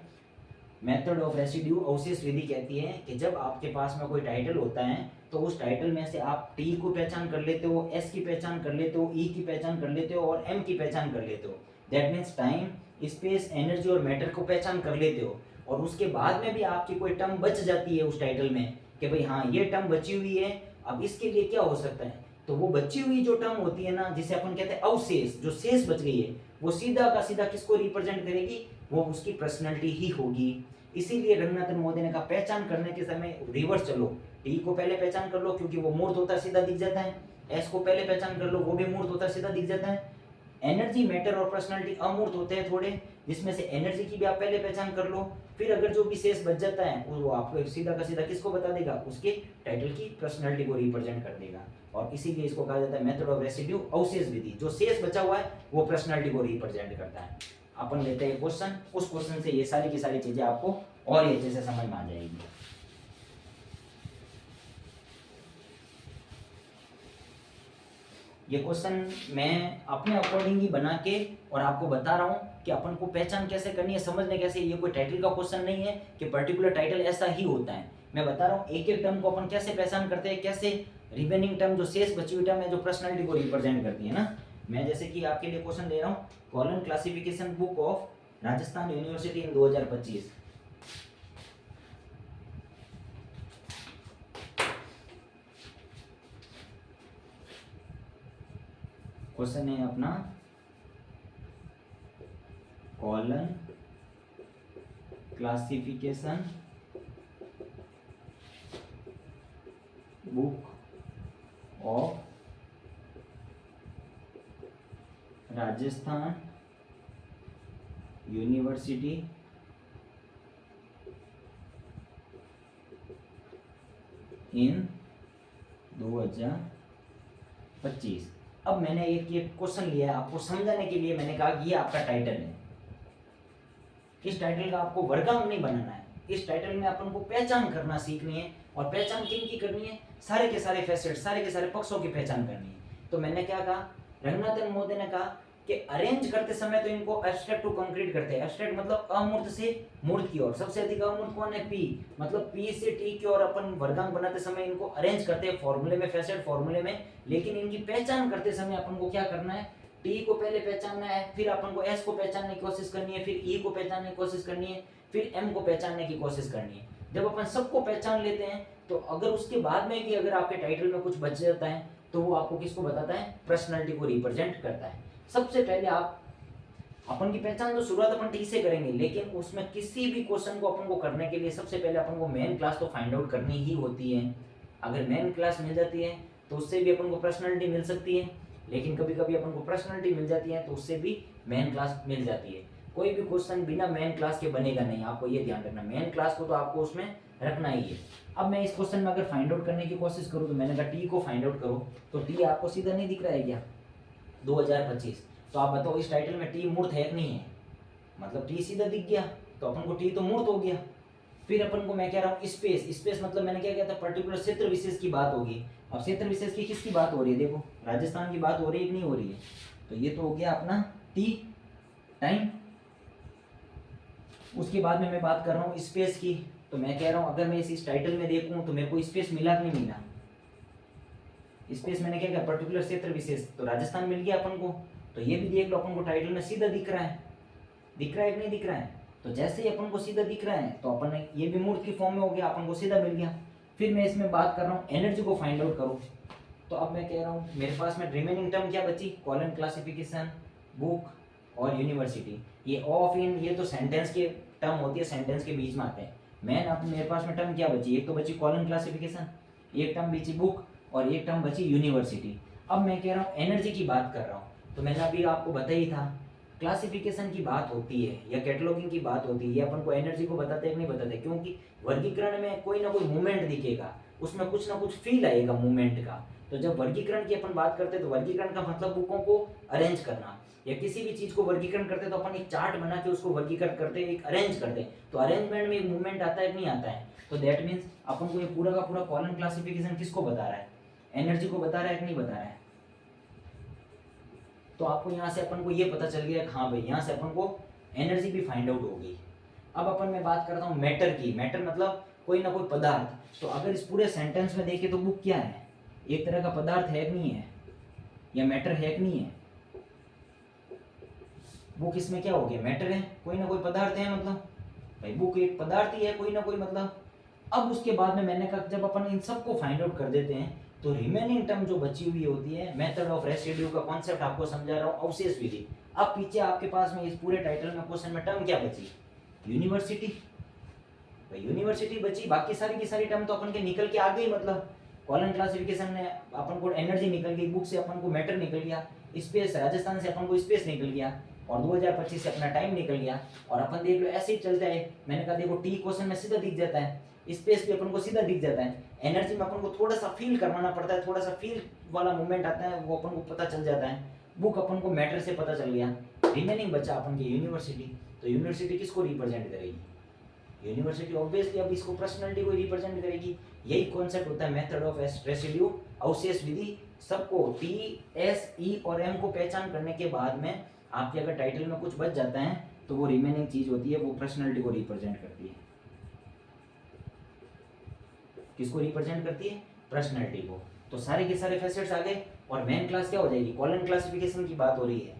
मेथड ऑफ रेसिड्यू अवशेष विधि कहती है कि जब आपके पास में कोई टाइटल होता है, तो उस टाइटल में से आप टी को पहचान कर लेते हो, एस की पहचान कर लेते हो, ई की पहचान कर लेते हो और एम की पहचान कर लेते हो। That means time, space, energy और मैटर को पहचान कर लेते हो। और उसके बाद में भी आपकी कोई टर्म बच जाती है उस टाइटल में कि भाई हाँ ये टर्म बची हुई है, अब इसके लिए क्या हो सकता है, तो वो बची हुई जो टर्म होती है ना, जिसे अपन कहते हैं अवशेष, जो शेष बच गई है, वो सीधा का सीधा किसको रिप्रेजेंट करेगी, वो उसकी पर्सनैलिटी ही होगी। इसीलिए रंगनाथन महोदय ने कहा पहचान करने के समय रिवर्स चलो, टी को पहले पहचान कर लो क्योंकि वो मूर्त होता सीधा दिख जाता है, एस को पहले पहचान कर लो, वो भी मूर्त होता सीधा दिख जाता है, एनर्जी, मैटर और पर्सनालिटी अमूर्त होते हैं थोड़े, जिसमें से एनर्जी की भी आप पहले पहचान कर लो, फिर अगर जो भी शेष बच जाता है वो आपको सीधा का सीधा किसको बता देगा, उसके टाइटल की पर्सनालिटी को रिप्रेजेंट कर देगा। और इसीलिए इसको कहा जाता है मेथड ऑफ रेसिड्यू अवशेष विधि। जो शेष बचा हुआ है वो पर्सनालिटी को रिप्रेजेंट करता है। अपन लेते हैं क्वेश्चन, उस क्वेश्चन से ये सारी की सारी चीजें आपको और ये अच्छे से समझ में आ जाएगी। ये क्वेश्चन मैं अपने अकॉर्डिंग ही बना के और आपको बता रहा हूँ कि अपन को पहचान कैसे करनी है, समझने कैसे। ये कोई टाइटल का क्वेश्चन नहीं है कि पर्टिकुलर टाइटल ऐसा ही होता है, मैं बता रहा हूँ एक एक टर्म को अपन कैसे पहचान करते हैं, कैसे रिमेनिंग टर्म, जो शेष बची हुई टर्म है, जो पर्सनालिटी को रिप्रेजेंट करती है ना। मैं जैसे कि आपके लिए क्वेश्चन दे रहा हूँ, colon classification book of Rajasthan University in 2025। Question है अपना colon classification book of Rajasthan University in 2025। अब मैंने एक ये क्वेश्चन लिया है आपको समझाने के लिए, मैंने कहा कि ये आपका टाइटल है, इस टाइटल का आपको वर्गांक नहीं बनाना है, इस टाइटल में अपन को पहचान करना सीखनी है। और पहचान किन की करनी है, सारे के सारे फैसेट, सारे के सारे पक्षों की पहचान करनी है। तो मैंने क्या कहा, रंगनाथन महोदय ने कहा कि अरेंज करते समय तो इनको एब्स्ट्रैक्ट टू कंक्रीट करते हैं। एब्स्ट्रैक्ट मतलब अमूर्त से मूर्त की ओर, सबसे अधिक अमूर्त कौन है, पी, मतलब पी से टी की ओर अपन वर्गांक बनाते समय इनको अरेंज करते हैं फॉर्मूले में, फैसेट फॉर्मूले में। लेकिन इनकी पहचान करते समय अपन को क्या करना है, टी को पहले पहचानना है, फिर अपन को एस को पहचानने की कोशिश करनी है, फिर ई को पहचानने की कोशिश करनी है, फिर एम को पहचानने की कोशिश करनी है। जब अपन सबको पहचान लेते हैं, तो अगर उसके बाद में भी अगर आपके टाइटल में कुछ बच जाता है, तो वो आपको किसको बताता है, पर्सनालिटी को रिप्रेजेंट करता है। सबसे पहले आप अपन की पहचान तो शुरुआत अपन टी से करेंगे, लेकिन उसमें किसी भी क्वेश्चन को अपन को करने के लिए सबसे पहले अपन को मेन क्लास तो फाइंड आउट करनी ही होती है। अगर मेन क्लास मिल जाती है तो उससे भी अपन को पर्सनालिटी मिल सकती है, लेकिन कभी कभी अपन को पर्सनालिटी मिल जाती है तो उससे भी मेन क्लास मिल जाती है। कोई भी क्वेश्चन बिना मेन क्लास के बनेगा नहीं, आपको ये ध्यान रखना, मेन क्लास को तो आपको उसमें रखना ही है। अब मैं इस क्वेश्चन में अगर फाइंड आउट करने की कोशिश करूँ, तो मैंने कहा टी को फाइंड आउट करो, तो टी आपको सीधा नहीं दिख रहा है क्या, 2025। तो आप बताओ इस टाइटल में टी मूर्त है कि नहीं है, मतलब टी सीधा दिख गया तो अपन को टी तो मूर्त हो गया। फिर अपन को मैं कह रहा हूँ स्पेस, स्पेस मतलब मैंने क्या किया था, पर्टिकुलर क्षेत्र विशेष की बात होगी। अब क्षेत्र विशेष की किसकी बात हो रही है, देखो राजस्थान की बात हो रही है कि नहीं हो रही है, तो ये तो हो गया अपना टी टाइम। उसके बाद में मैं बात कर रहा हूँ स्पेस की, तो मैं कह रहा हूँ अगर मैं इस टाइटल में देखूँ तो मेरे को स्पेस मिला कि नहीं मिला, स्पेस मैंने क्या किया, पर्टिकुलर क्षेत्र विशेष, तो राजस्थान मिल गया अपन को। तो ये भी देख लो अपन को टाइटल में सीधा दिख रहा है, दिख रहा है कि नहीं दिख रहा है, तो जैसे ही अपन को सीधा दिख रहा है तो अपन ने ये भी मूर्त की फॉर्म में हो गया, अपन को सीधा मिल गया। फिर मैं इसमें बात कर रहा हूँ एनर्जी को फाइंड आउट करो, तो अब मैं कह रहा हूँ मेरे पास में रिमेनिंग टर्म क्या बची, कॉलम क्लासिफिकेशन, बुक और यूनिवर्सिटी। ये ऑफ इन ये तो सेंटेंस के टर्म होती है, सेंटेंस के बीच में आते हैं। मेन अब मेरे पास में टर्म क्या बची, एक तो बची कॉलम क्लासिफिकेशन, एक टर्म बची बुक और एक टर्म बची यूनिवर्सिटी। अब मैं कह रहा हूँ एनर्जी की बात कर रहा हूँ, तो मैंने अभी आपको बताया ही था क्लासिफिकेशन की बात होती है या कैटलॉगिंग की बात होती है, ये अपन को एनर्जी को बताते हैं कि नहीं बताते, क्योंकि वर्गीकरण में कोई ना कोई मूवमेंट दिखेगा, उसमें कुछ ना कुछ फील आएगा मूवमेंट का। तो जब वर्गीकरण की अपन बात करते हैं तो वर्गीकरण का मतलब बुकों को अरेंज करना, या किसी भी चीज को वर्गीकरण करते हैं तो अपन एक चार्ट बना के उसको वर्गीकरण करते हैं, एक अरेंज करते हैं। तो अरेंजमेंट में एक मूवमेंट आता है कि नहीं आता है, तो दैट मीन्स अपन को ये पूरा का पूरा कॉलम क्लासिफिकेशन किसको बता रहा है, एनर्जी को बता रहा है कि नहीं बता रहा है। तो आपको यहाँ से अपन को ये पता चल गया कि हाँ भाई यहाँ से अपन को एनर्जी भी फाइंड आउट हो गई। अब अपन मैं बात करता हूँ मैटर की। मैटर मतलब कोई ना कोई पदार्थ। तो अगर इस पूरे सेंटेंस में देखें तो बुक क्या है, एक तरह का पदार्थ है कि नहीं है, या मैटर है कि नहीं है। बुक इसमें क्या हो गया, मैटर है, कोई ना कोई पदार्थ है, मतलब भाई बुक एक पदार्थ ही है कोई ना कोई मतलब। अब उसके बाद में मैंने कहा जब अपन इन सबको फाइंड आउट कर देते हैं तो रिमेनिंग टर्म जो बची हुई होती है, मेथड ऑफ रेसिड्यू का कॉन्सेप्ट आपको समझा रहा हूँ, अवशेष विधि। अब पीछे आपके पास में इस पूरे टाइटल में क्वेश्चन में टर्म क्या बची, यूनिवर्सिटी। भाई यूनिवर्सिटी बची, बाकी सारी की सारी टर्म तो अपन के निकल के आ गई। मतलब कॉलम क्लासिफिकेशन में अपन को एनर्जी निकल गई, बुक से अपन को मैटर निकल गया, स्पेस राजस्थान से अपन को स्पेस निकल गया, और 2025 से अपना टाइम निकल गया। और अपन देख लो ऐसे ही चलता है, मैंने कहा देखो टी क्वेश्चन में सीधा दिख जाता है, स्पेस भी अपन को सीधा दिख जाता है, एनर्जी में अपन को थोड़ा सा फील करवाना पड़ता है, थोड़ा सा फील वाला मूवमेंट आता है, वो अपन को पता चल जाता है। बुक अपन को मैटर से पता चल गया, रिमेनिंग बचा अपन की यूनिवर्सिटी। तो यूनिवर्सिटी किसको रिप्रेजेंट करेगी, यूनिवर्सिटी ऑब्वियसली अब इसको पर्सनालिटी को रिप्रेजेंट करेगी। यही कॉन्सेप्ट होता है मेथड ऑफ रेसिड्यू, अवशेष विधि। सबको टी एस ई और एम को पहचान करने के बाद में आपके अगर टाइटल में कुछ बच जाता है तो वो रिमेनिंग चीज होती है, वो पर्सनालिटी को रिप्रेजेंट करती है। किसको रिप्रेजेंट करती है, पर्सनालिटी को। तो सारे के सारे फैसेट्स आ गए। और मेन क्लास क्या हो जाएगी, कॉलम क्लासिफिकेशन की बात हो रही है।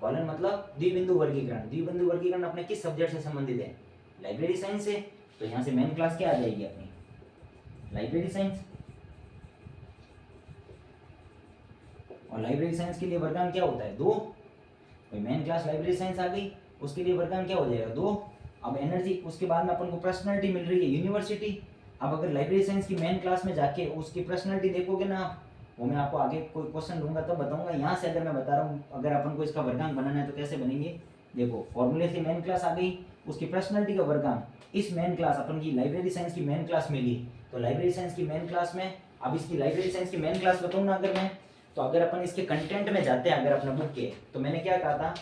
कॉलम मतलब द्विबिंदु वर्गीकरण। द्विबिंदु वर्गीकरण अपने किस सब्जेक्ट से संबंधित है, लाइब्रेरी साइंस से। तो यहाँ से मेन क्लास क्या आ जाएगी अपनी, लाइब्रेरी साइंस। और लाइब्रेरी साइंस के लिए वर्गांक क्या होता है, 2। मेन क्लास लाइब्रेरी साइंस आ गई, उसके लिए वर्गांक क्या हो जाएगा, 2। अब एनर्जी, उसके बाद में अपन को पर्सनालिटी मिल रही है, यूनिवर्सिटी। अब अगर लाइब्रेरी साइंस की मेन क्लास में जाके उसकी पर्सनालिटी देखोगे ना आप, वो मैं आपको आगे कोई क्वेश्चन दूंगा तब बताऊंगा। यहाँ से अगर मैं बता रहा हूँ अगर अपन को इसका वर्गांक बनाना है तो कैसे बनेंगे, देखो फॉर्मूले से मेन क्लास आ गई, उसकी पर्सनालिटी का वर्गांक, इस मेन क्लास अपन की लाइब्रेरी साइंस की मेन क्लास मिली। तो लाइब्रेरी साइंस की मेन क्लास में, अब इसकी लाइब्रेरी साइंस की मेन क्लास बताऊँ ना अगर मैं, तो अगर अपन इसके कंटेंट में जाते हैं अगर अपना बुक के, तो मैंने क्या कहा था,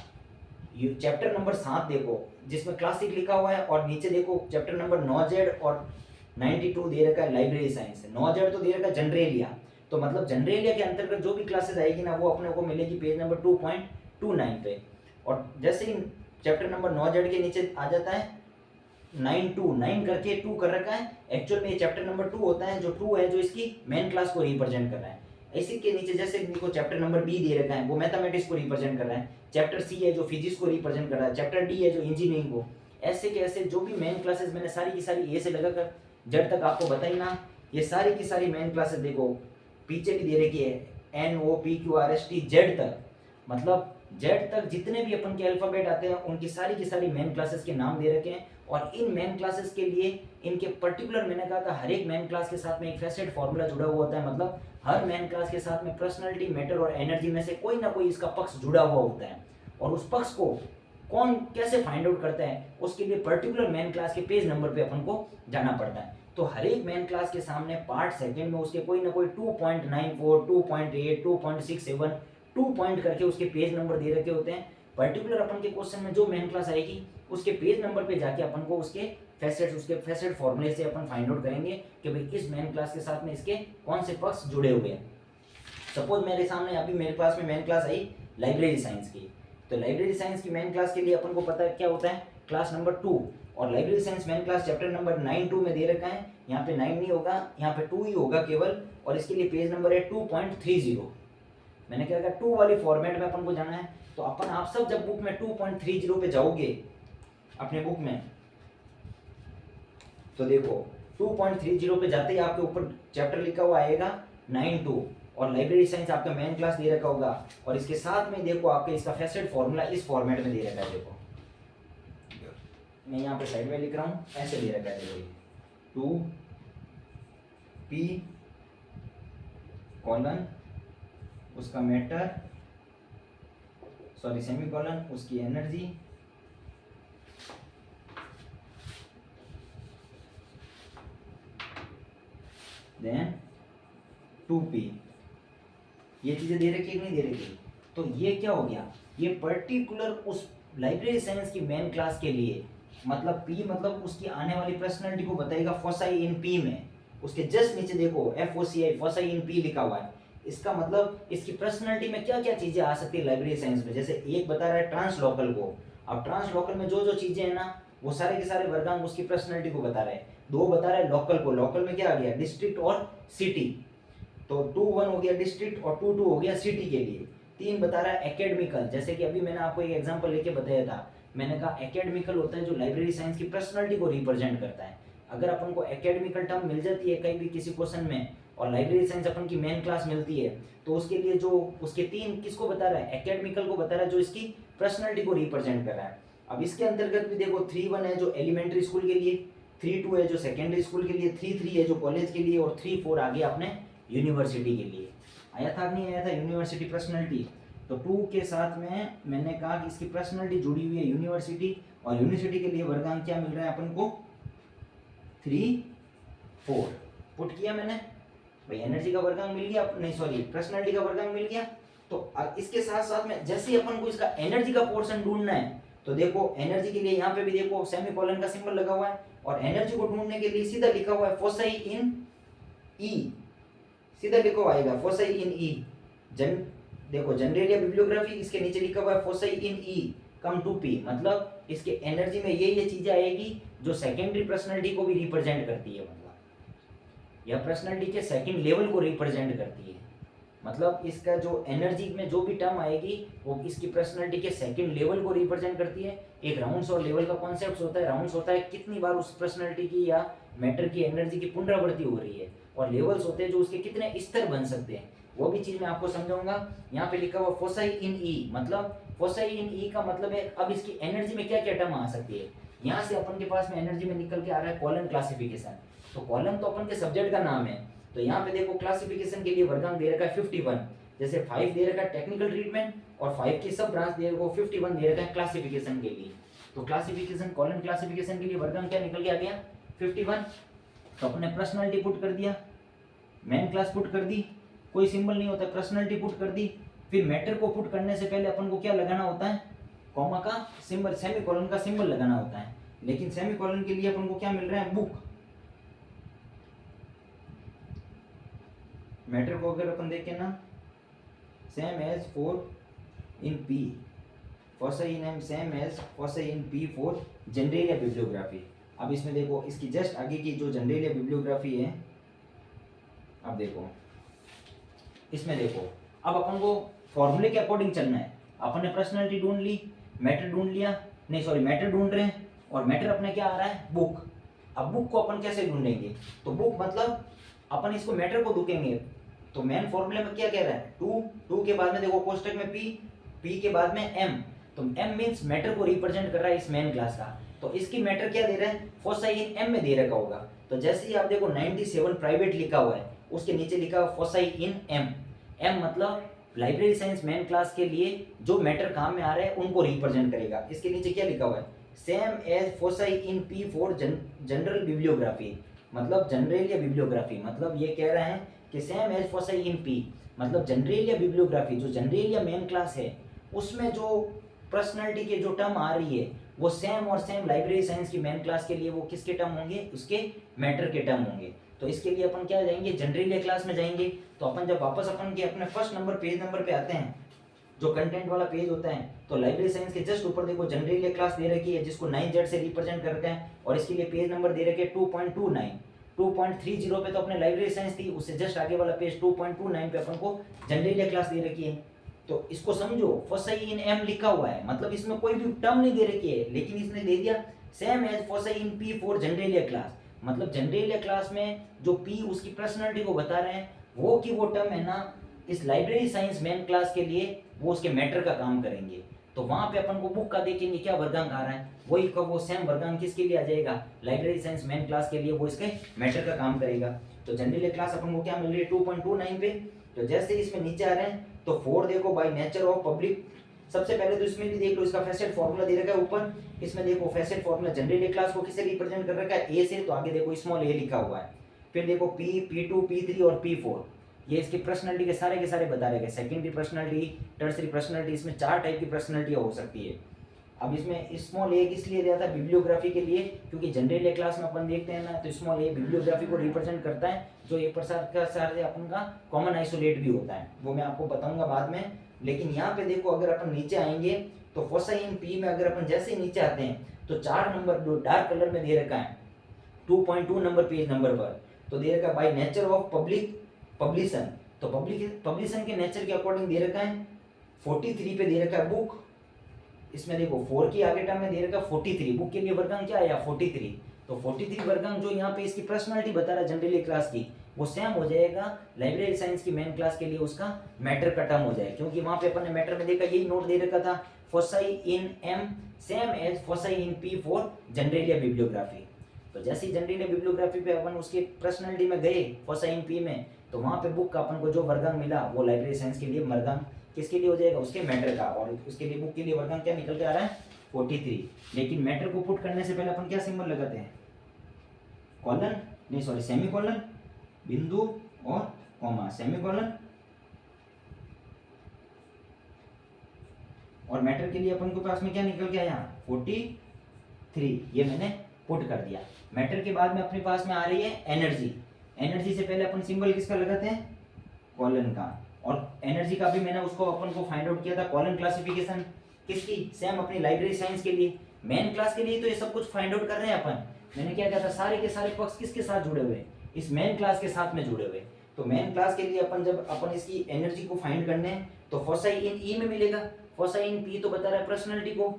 चैप्टर नंबर 7 देखो जिसमें क्लासिक लिखा हुआ है, और नीचे देखो चैप्टर नंबर 9Z और 92 दे रखा है लाइब्रेरी साइंस। 9Z तो दे रखा है जनरेलिया, तो मतलब जनरेलिया के अंतर्गत जो भी क्लासेस आएगी ना वो अपने को मिलेगी पेज नंबर 2.29 पे। और जैसे ही चैप्टर नंबर 9Z के नीचे आ जाता है 9 करके 2 कर रखा है, एक्चुअल में ये चैप्टर नंबर 2 होता है, जो 2 है जो इसकी मेन क्लास को रिप्रेजेंट कर रहा है। इसी के नीचे जैसे इनको चैप्टर नंबर बी दे रखा है, वो मैथमेटिक्स को रिप्रेजेंट कर रहा है, चैप्टर सी है जो फिजिक्स को रिप्रेजेंट कर रहा है, चैप्टर डी है जो इंजीनियरिंग को। ऐसे के ऐसे जो भी मेन क्लासेस मैंने सारी की सारी ए से लगाकर जेड तक आपको बताई ना, ये सारी की सारी मेन क्लासेस देखो पीछे भी दे रखी है, NOPQRST जेड तक, मतलब जेड तक जितने भी अपन के अल्फाबेट आते हैं उनकी सारी की सारी मेन क्लासेस के नाम दे रखे हैं। और इन मेन क्लासेस के लिए इनके पर्टिकुलर, मैंने कहा था हर एक मेन क्लास के साथ में एक फैसेट फॉर्मूला जुड़ा हुआ होता है, मतलब हर मेन क्लास के साथ में पर्सनालिटी, मैटर और एनर्जी में से कोई ना कोई इसका पक्ष जुड़ा हुआ होता है। और उस पक्ष को कौन कैसे फाइंड आउट करता है, उसके लिए पर्टिकुलर मेन क्लास के पेज नंबर पे अपन को जाना पड़ता है। तो हर एक मेन क्लास के सामने पार्ट सेकंड में उसके कोई ना कोई 2.94, 2.8, 2.67, 2 पॉइंट करके उसके पेज नंबर दे रखे होते हैं। पर्टिकुलर अपन के क्वेश्चन में जो मेन क्लास आएगी उसके पेज नंबर पे जाके अपन को उसके फैसेट फॉर्मूले से अपन फाइंड आउट करेंगे कि भाई इस मेन क्लास के साथ में इसके कौन से पक्ष जुड़े हुए हैं। सपोज मेरे सामने अभी मेरे पास में मेन क्लास आई लाइब्रेरी साइंस की, तो लाइब्रेरी साइंस की मेन क्लास के लिए अपन को पता है क्या होता है, क्लास नंबर 2। और library science main class chapter number 9.2 में दे रखा है, यहाँ पे 9 नहीं होगा, यहाँ पे 2 ही होगा केवल। और इसके लिए पेज नंबर है 2.30। मैंने क्या कहा 2 वाली फॉर्मेट में अपन को जाना है। तो अपन आप सब जब बुक में 2.30 पे जाओगे अपने बुक में, तो देखो 2.30 पे जाते ही आपके ऊपर चैप्टर लिखा हुआ आएगा 9 2 और लाइब्रेरी साइंस आपका मेन क्लास दे रखा होगा और इसके साथ में देखो आपका इसका फेसेट फॉर्मूला इस फॉर्मेट में दे रखा है। देखो मैं यहाँ पे साइड में लिख रहा हूँ, ऐसे दे रखा है। देखो 2p कॉलन उसका मैटर सॉरी सेमीकोलन उसकी एनर्जी देन 2p। ये चीजें दे रखी है कि नहीं दे रखी? तो ये क्या हो गया, ये पर्टिकुलर उस लाइब्रेरी साइंस की मेन क्लास के लिए, मतलब p मतलब उसकी आने वाली पर्सनालिटी को बताएगा फोसाई इन p में। उसके जस्ट नीचे देखो FOCI फोसाई इन p लिखा हुआ है। इसका मतलब इसकी पर्सनालिटी में क्या क्या चीजें आ सकती है लाइब्रेरी साइंस में। जैसे एक बता रहा है ट्रांसलोकल को, अब ट्रांसलोकल में जो जो चीजें हैं ना वो सारे के सारे वर्गांक उसकी पर्सनालिटी को बता रहे हैं। 2 बता रहा है लोकल को, लोकल में क्या आ गया डिस्ट्रिक्ट और सिटी, तो 2 1 हो गया डिस्ट्रिक्ट और 2 2 हो गया सिटी के लिए। 3 बता रहा है एकेडमिकल, जैसे कि अभी मैंने आपको एक एग्जांपल लेके बताया था, मैंने कहा एकेडमिकल होता है जो लाइब्रेरी साइंस की पर्सनालिटी को रिप्रेजेंट करता है। अगर अपन को एकेडमिकल टर्म मिल जाती है कहीं भी किसी क्वेश्चन में और लाइब्रेरी साइंस अपन की मेन क्लास मिलती है तो उसके लिए जो उसके 3 किसको बता रहा है, एकेडमिकल को बता रहा है जो इसकी पर्सनालिटी को रिप्रेजेंट कर रहा है। अब इसके अंतर्गत भी देखो 3 1 है जो एलिमेंट्री स्कूल के लिए, 3 2 है जो सेकेंडरी स्कूल के लिए, 3 3 है जो कॉलेज के लिए और 3 4 आगे अपने यूनिवर्सिटी के लिए। आया था नहीं आया था यूनिवर्सिटी पर्सनालिटी? तो 2 के साथ में मैंने कहा कि इसकी पर्सनालिटी जुड़ी हुई है यूनिवर्सिटी, और यूनिवर्सिटी के लिए वर्गांक क्या मिल रहा है अपन को 3 4 पुट किया मैंने भाई, एनर्जी का वर्गांक मिल गया, नहीं सॉरी पर्सनालिटी का वर्गांक मिल गया। तो इसके साथ साथ में जैसे ही अपन को इसका एनर्जी का पोर्शन ढूंढना है तो देखो एनर्जी के लिए यहाँ पे भी देखो सेमीकोलन का सिंबल लगा हुआ है और एनर्जी को ढूंढने के लिए सीधा लिखा हुआ है फोसाई इन ई, सीधा लिखो आएगा फोसाई इन ई। देखो जनरल या बिब्लियोग्राफी, इसके नीचे लिखा हुआ है foci in E come to P, मतलब इसके एनर्जी में ये चीजें आएगी जो सेकेंडरी पर्सनालिटी को भी रिप्रेजेंट करती है, मतलब यह पर्सनालिटी के सेकंड लेवल को रिप्रेजेंट करती है। मतलब इसका जो एनर्जी में जो भी टर्म आएगी वो इसकी पर्सनालिटी के सेकंड लेवल को रिप्रेजेंट करती है। एक राउंड्स और लेवल का कॉन्सेप्ट होता है, राउंड्स होता है कितनी बार उस पर्सनालिटी की या मैटर की एनर्जी की पुनरावृत्ति हो रही है, और लेवल्स होते हैं जो उसके कितने स्तर बन सकते हैं, वो भी चीज मैं आपको समझाऊंगा। यहाँ पे लिखा हुआ फोसाई इन ई, मतलब फोसाई इन ई का मतलब है अब इसकी एनर्जी में क्या क्या टर्म आ सकती है। यहाँ से अपन के पास में एनर्जी में निकल के आ रहा है कॉलम क्लासिफिकेशन, तो कॉलम तो अपन के सब्जेक्ट का नाम है, तो यहाँ पे देखो क्लासिफिकेशन के लिए वर्गांक दे रखा है 51, जैसे 5 दे रखा है टेक्निकल ट्रीटमेंट और 5 की सब ब्रांच दे रखा है 51 दे रखा है क्लासिफिकेशन के लिए। तो क्लासिफिकेशन कॉलम क्लासिफिकेशन के लिए वर्गांक क्या निकल के आ गया 51। तो अपने पर्सनालिटी पुट कर दिया, मेन क्लास पुट कर दी, कोई सिंबल नहीं होता, पर्सनालिटी पुट कर दी। फिर मैटर को पुट करने से पहले अपन को क्या लगाना होता है, कॉमा का सिंबल, सेमीकोलन का सिंबल लगाना होता है। लेकिन सेमीकोलन के लिए अपन को क्या मिल रहा है, बुक। मैटर को अगर अपन देखें ना, same as for in P, foci in M same as foci in P for general या बिब्लियोग्राफी। अब इसमें देखो इसकी जस्ट आगे की जो जनरल या बिब्लियोग्राफी है, अब देखो इसमें देखो अब अपन को फॉर्मूले के अकॉर्डिंग चलना है। अपन ने पर्सनालिटी ढूंढ ली, मैटर ढूंढ लिया, नहीं सॉरी मैटर ढूंढ रहे हैं और मैटर अपने क्या आ रहा है बुक। अब बुक को अपन कैसे ढूंढेंगे, तो बुक मतलब अपन इसको मैटर को दुकेंगे, तो मेन फॉर्मूले में क्या कह रहा है 2 के बाद में देखो कोष्टक में पी के बाद में एम, तो एम मींस मैटर को रिप्रेजेंट कर रहा है इस मेन क्लास का। तो इसकी मैटर क्या दे रहा है, फोसाई इन एम में दे रखा होगा। तो जैसे ही आप देखो 97 प्राइवेट लिखा हुआ है, उसके नीचे लिखा हुआ फोसाई इन एम। एम मतलब लाइब्रेरी साइंस मेन क्लास के लिए जो मैटर काम में आ रहे हैं उनको रिप्रेजेंट करेगा। इसके नीचे क्या लिखा हुआ है, same as foci in P for general bibliography, मतलब जनरल या बिब्लियोग्राफी, मतलब ये कह रहे हैं कि same as foci in P, मतलब जनरल या बिब्लियोग्राफी, जो जनरल या मेन क्लास है उसमें जो पर्सनालिटी के जो टर्म आ रही है वो सेम और सेम लाइब्रेरी साइंस की मेन क्लास के लिए वो किसके टर्म होंगे, उसके मैटर के टर्म होंगे। तो इसके लिए अपन क्या जाएंगे, जनरल क्लास में जाएंगे। तो अपन जब वापस अपन के अपने फर्स्ट नंबर पेज नंबर पे आते हैं, जो कंटेंट वाला पेज होता है, तो लाइब्रेरी साइंस के जस्ट ऊपर देखो जनरल क्लास दे रखी है जिसको 9Z से रिप्रेजेंट करते हैं, और इसके लिए पेज नंबर दे रखे 2.29। 2.30 पे तो अपने लाइब्रेरी साइंस थी, उससे जस्ट आगे वाला पेज 2.29 पे अपन को जनरल क्लास दे रखी है। तो इसको समझो, फोसाई इन एम लिखा हुआ है, मतलब इसमें कोई भी टर्म नहीं दे रखी है, लेकिन इसने दे दिया same as foci in P for general class, मतलब जनरल क्लास में जो पी उसकी पर्सनालिटी को बता रहे हैं वो कि वो टर्म है ना इस लाइब्रेरी साइंस मेन क्लास के लिए वो उसके मैटर का काम करेंगे। तो वहाँ पे अपन को बुक का देखेंगे क्या वर्गांक आ रहा है, वही का वो सेम वर्गांक किसके लिए आ जाएगा, लाइब्रेरी साइंस मेन क्लास के लिए वो इसके मैटर का काम करेगा। तो जनरल क्लास अपन को क्या मिल रही है 2.29 पे। तो जैसे इसमें नीचे आ रहे हैं तो 4 देखो बाय नेचर ऑफ पब्लिक, सबसे पहले तो इसमें भी देख लो इसका फैसेट फॉर्मूला दे रखा है ऊपर, इसमें देखो फैसेट फॉर्मूला जनरल क्लास को किससे रिप्रेजेंट कर रखा है, ए से, तो आगे देखो स्मॉल ए लिखा हुआ है। फिर देखो पी, P2, P3 और P4, ये इसकी पर्सनालिटी के सारे बता रहे हैं, सेकेंडरी पर्सनालिटी, टर्सरी पर्सनालिटी, इसमें 4 टाइप की पर्सनालिटी हो सकती है। अब इसमें स्मॉल ए किस लिए दिया था, बिब्लियोग्राफी के लिए, क्योंकि जनरल ए क्लास में अपन देखते हैं ना तो स्मॉल ए बिब्लियोग्राफी को रिप्रेजेंट करता है, जो एक प्रकार का सारे अपन का कॉमन आइसोलेट भी होता है, वो मैं आपको बताऊंगा बाद में। लेकिन यहाँ पे देखो अगर अपन नीचे आएंगे तो फोसाई इन पी में अगर अपन जैसे ही नीचे आते हैं तो 4 नंबर जो डार्क कलर में दे रखा है 2.2 नंबर पेज नंबर पर, तो दे रखा है बाय नेचर ऑफ पब्लिक पब्लिशन, तो पब्लिशन के नेचर के अकॉर्डिंग दे रखा है 43 पे दे रखा है बुक, इसमें देखो 4 की आगे टर्म में दे रखा है 43, बुक के लिए वर्गांक क्या आया 43, तो 43 वर्गांक जो यहाँ पे इसकी पर्सनालिटी बता रहा है जनरल क्लास की वो सेम हो जाएगा लाइब्रेरी साइंस की मेन क्लास के लिए, उसका मैटर का टर्म हो जाएगा, क्योंकि वहां पे अपन ने मैटर में देखा यही नोट दे रखा था foci in M same as foci in P for general bibliography. तो जैसे ही जनरल बिब्लियोग्राफी पे अपन उसके पर्सनालिटी में गए फोसाई इन पी में, तो वहां पे बुक का अपन को जो वर्गांक मिला वो लाइब्रेरी साइंस के लिए वर्गांक किसके लिए हो जाएगा, उसके मैटर का, और उसके लिए बुक के लिए वर्गांक क्या निकल के आ रहा है 43। लेकिन मैटर को पुट करने से पहले अपन क्या सिंबल लगाते हैं, कॉलन नहीं सॉरी सेमीकोलन, बिंदु और कॉमा, सेमीकोलन, और मैटर के लिए अपन के पास में क्या निकल गया यहाँ 43, ये मैंने पुट कर दिया। मैटर के बाद में अपने पास में आ रही है एनर्जी, एनर्जी से पहले अपन सिंबल किसका लगाते हैं कॉलन का, और एनर्जी का भी मैंने उसको अपन को फाइंड आउट किया था कॉलन क्लासिफिकेशन किसकी, सेम अपनी लाइब्रेरी साइंस के लिए मेन क्लास के लिए, तो ये सब कुछ फाइंड आउट कर रहे हैं अपन। मैंने क्या कहा था सारे के सारे पक्ष किसके साथ जुड़े हुए, इस मेन क्लास के साथ में जुड़े हुए, तो मेन क्लास के लिए अपन जब अपन इसकी एनर्जी को फाइंड करने हैं तो फोसाई इन ई में मिलेगा, फोसाई इन पी तो बता रहा है पर्सनालिटी को,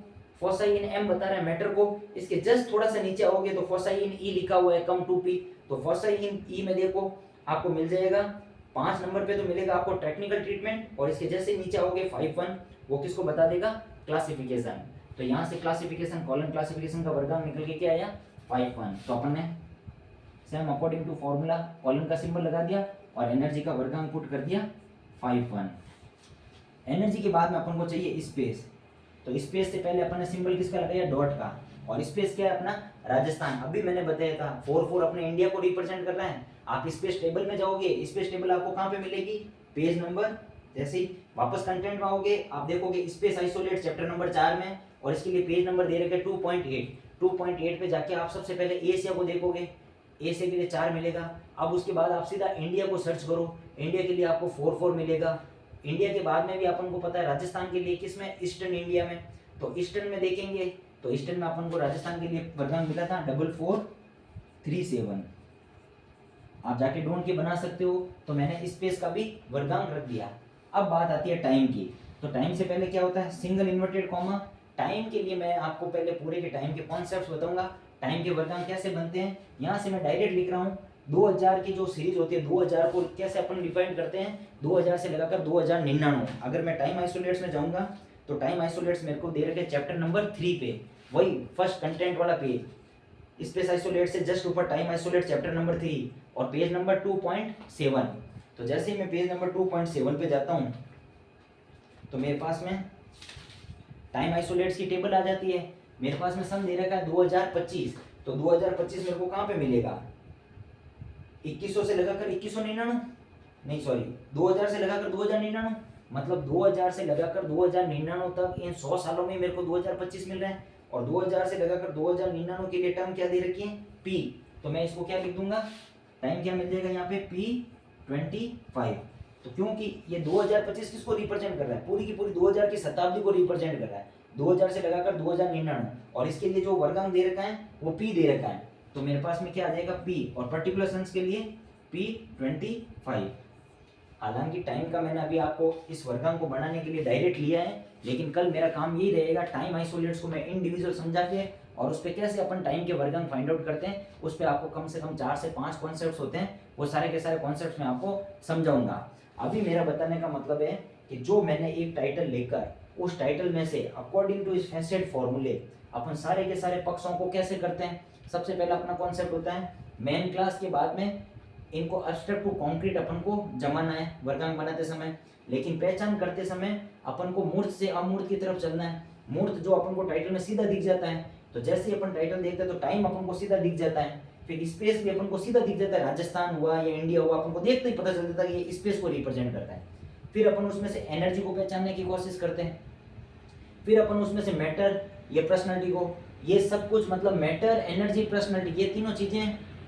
फोसाई इन एम बता रहा है मैटर को, इसके जस्ट थोड़ा सा नीचे आओगे तो फोसाई इन ई लिखा हुआ है कम टू पी, तो फोसाई इन ई में देखो आपको मिल जाएगा 5 नंबर पे तो मिलेगा आपको टेक्निकल ट्रीटमेंट, और इसके जैसे नीचे आओगे 5.1 वो किसको बता देगा क्लासिफिकेशन, तो यहाँ से क्लासिफिकेशन कॉलन क्लासिफिकेशन का वर्गांक निकल के क्या आया 5.1, तो अपन ने same according to formula colon का सिंबल लगा दिया और एनर्जी का वर्गांक पुट कर दिया 5.1। एनर्जी के बाद में अपन को चाहिए स्पेस, तो स्पेस से पहले अपन ने सिंबल किसका लगाया डॉट का, और स्पेस क्या है अपना राजस्थान, अभी मैंने बताया था 4 अपने इंडिया को रिप्रेजेंट कर रहा है। आप स्पेस टेबल में जाओगे, स्पेस टेबल आपको कहाँ पे मिलेगी पेज नंबर, जैसे ही वापस कंटेंट में आओगे आप देखोगे स्पेस आइसोलेट चैप्टर नंबर 4 में, और इसके लिए पेज नंबर दे रखे 2.8 पे जाके आप सबसे पहले एशिया को देखोगे, एशिया के लिए 4 मिलेगा। अब उसके बाद आप सीधा इंडिया को सर्च करो, इंडिया के लिए आपको 4 मिलेगा। इंडिया के बाद में भी अपन को पता है राजस्थान के लिए किस में, ईस्टर्न इंडिया में, तो ईस्टर्न में देखेंगे तो ईस्टर्न में अपन को राजस्थान के लिए वर्गांक मिला था 4437, आप जाके ढूंढ के बना सकते हो, तो मैंने स्पेस का भी वर्गांक रख दिया। अब बात आती है टाइम की, तो टाइम से पहले क्या होता है सिंगल इन्वर्टेड कॉमा, टाइम के लिए मैं आपको पहले पूरे के टाइम के कॉन्सेप्ट्स बताऊंगा, टाइम के वर्गांक कैसे बनते हैं। यहाँ से मैं डायरेक्ट लिख रहा हूँ 2000 की जो सीरीज होती है 2000 को कैसे अपन डिफाइन करते हैं 2000 से लगाकर 2099। अगर मैं टाइम आइसोलेट्स में जाऊंगा तो टाइम आइसोलेट्स मेरे को दे रखे चैप्टर नंबर 3 पे, वही फर्स्ट कंटेंट वाला पेज, स्पेस आइसोलेट से जस्ट ऊपर टाइम आइसोलेट चैप्टर नंबर 3 और पेज नंबर 2.7। तो जैसे ही मैं पेज नंबर 2.7 पे जाता हूँ तो मेरे पास में टाइम आइसोलेट्स की टेबल आ जाती है। मेरे पास में सन दे रखा है 2025, तो 2025 मेरे को कहाँ पे मिलेगा 2100 से लगाकर 2199, नहीं सॉरी 2000 से लगाकर 2099, मतलब 2000 से लगाकर 2099 तक इन 100 सालों में मेरे को 2025 मिल रहा है। और 2000 से लगाकर 2099 के लिए टर्म क्या दे रखी है पी, तो मैं इसको क्या लिख दूंगा टाइम क्या मिल जाएगा यहाँ पे P25। तो क्योंकि ये 2025 किसको रिप्रेजेंट कर रहा है, पूरी की पूरी 2000 की शताब्दी को रिप्रेजेंट कर रहा है, 2000 से लगाकर 2099, और इसके लिए जो वर्गांक दे रखा है वो P दे रखा है, तो मेरे पास में क्या आ जाएगा P, और पर्टिकुलर सेंस के लिए P25। हालांकि टाइम का मैंने अभी आपको इस वर्गांक को बनाने के लिए डायरेक्ट लिया है, लेकिन कल मेरा काम यही रहेगा टाइम आइसोलेट्स को मैं इंडिविजुअल समझा के और उस पर कैसे अपन टाइम के वर्गांक फाइंड आउट करते हैं, उस पर आपको कम से कम 4 से 5 कॉन्सेप्ट्स होते हैं वो सारे के सारे कॉन्सेप्ट मैं आपको समझाऊंगा। अभी मेरा बताने का मतलब है कि जो मैंने एक टाइटल लेकर उस टाइटल में से अकॉर्डिंग टू इस फैसेट फॉर्मूले अपन सारे के सारे पक्षों को कैसे करते हैं। सबसे पहला अपना कॉन्सेप्ट होता है मेन क्लास के बाद में इनको एब्स्ट्रैक्ट टू कॉन्क्रीट अपन को जमाना है वर्गांक बनाते समय, लेकिन पहचान करते समय अपन को मूर्त से अमूर्त की तरफ चलना है। मूर्त जो अपन को टाइटल में सीधा दिख जाता है, तो जैसे ही अपन टाइटल देखते हैं तो टाइम अपन को सीधा दिख जाता है, फिर स्पेस भी अपन को सीधा दिख जाता है, राजस्थान हुआ या इंडिया हुआ अपन को देखते ही पता चल जाता है कि ये स्पेस को रिप्रेजेंट करता है। फिर अपन उसमें से एनर्जी को पहचानने की कोशिश करते हैं, फिर अपन उसमें से मैटर ये पर्सनैलिटी को, ये सब कुछ मतलब मैटर एनर्जी पर्सनैलिटी ये तीनों चीजें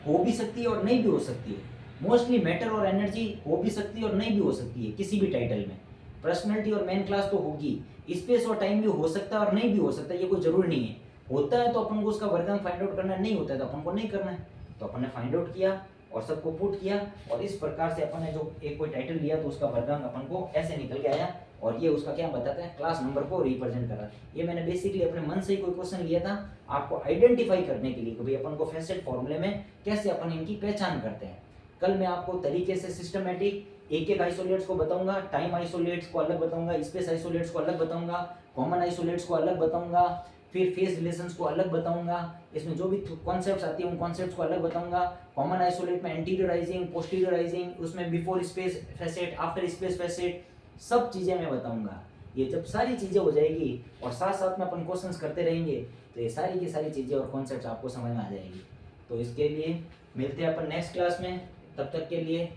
हो भी सकती है और नहीं भी हो सकती है। मोस्टली मैटर और एनर्जी हो भी सकती है और नहीं भी हो सकती है किसी भी टाइटल में। पर्सनैलिटी और मेन क्लास तो होगी, स्पेस और टाइम भी हो सकता है और नहीं भी हो सकता है, ये कोई जरूरी नहीं है। होता है तो अपन को उसका वर्गांक फाइंड आउट करना, नहीं होता है तो अपन को नहीं करना है। तो अपन ने फाइंड आउट किया और सबको पुट किया और इस प्रकार से अपन ने जो एक कोई टाइटल लिया तो उसका वर्गांक अपन को ऐसे निकल के आया और ये उसका क्या बताता है क्लास नंबर को रिप्रेजेंट कर रहा है। ये मैंने बेसिकली अपने मन से ही कोई क्वेश्चन लिया था आपको आइडेंटिफाई करने के लिए कि भाई अपन को फैसेट फॉर्मूले में कैसे अपन इनकी पहचान करते हैं। कल मैं आपको तरीके से सिस्टमेटिक एक एक आइसोलेट्स को बताऊंगा, टाइम आइसोलेट्स को अलग बताऊंगा, स्पेस आइसोलेट्स को अलग बताऊंगा, कॉमन आइसोलेट्स को अलग बताऊंगा, फिर फेस रिलेशंस को अलग बताऊंगा, इसमें जो भी कॉन्सेप्ट्स आती है उन कॉन्सेप्ट्स को अलग बताऊंगा। कॉमन आइसोलेट में एंटीरियराइजिंग, पोस्टीरियराइजिंग, उसमें before space facet, after space facet, सब चीज़ें मैं बताऊंगा। ये जब सारी चीज़ें हो जाएगी और साथ साथ में अपन क्वेश्चंस करते रहेंगे तो ये सारी की सारी चीज़ें और कॉन्सेप्ट्स आपको समझ में आ जाएगी। तो इसके लिए मिलते हैं अपन नेक्स्ट क्लास में, तब तक के लिए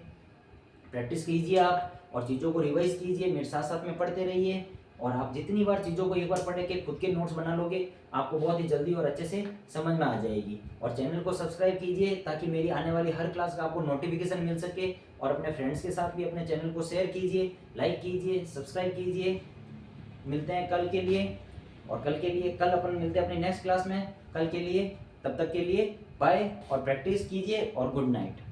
प्रैक्टिस कीजिए आप और चीज़ों को रिवाइज कीजिए, मेरे साथ साथ में पढ़ते रहिए। और आप जितनी बार चीज़ों को एक बार पढ़ के खुद के नोट्स बना लोगे आपको बहुत ही जल्दी और अच्छे से समझ में आ जाएगी। और चैनल को सब्सक्राइब कीजिए ताकि मेरी आने वाली हर क्लास का आपको नोटिफिकेशन मिल सके, और अपने फ्रेंड्स के साथ भी अपने चैनल को शेयर कीजिए, लाइक कीजिए, सब्सक्राइब कीजिए। मिलते हैं कल के लिए, और कल अपन मिलते हैं अपनी नेक्स्ट क्लास में। कल के लिए, तब तक के लिए बाय और प्रैक्टिस कीजिए और गुड नाइट।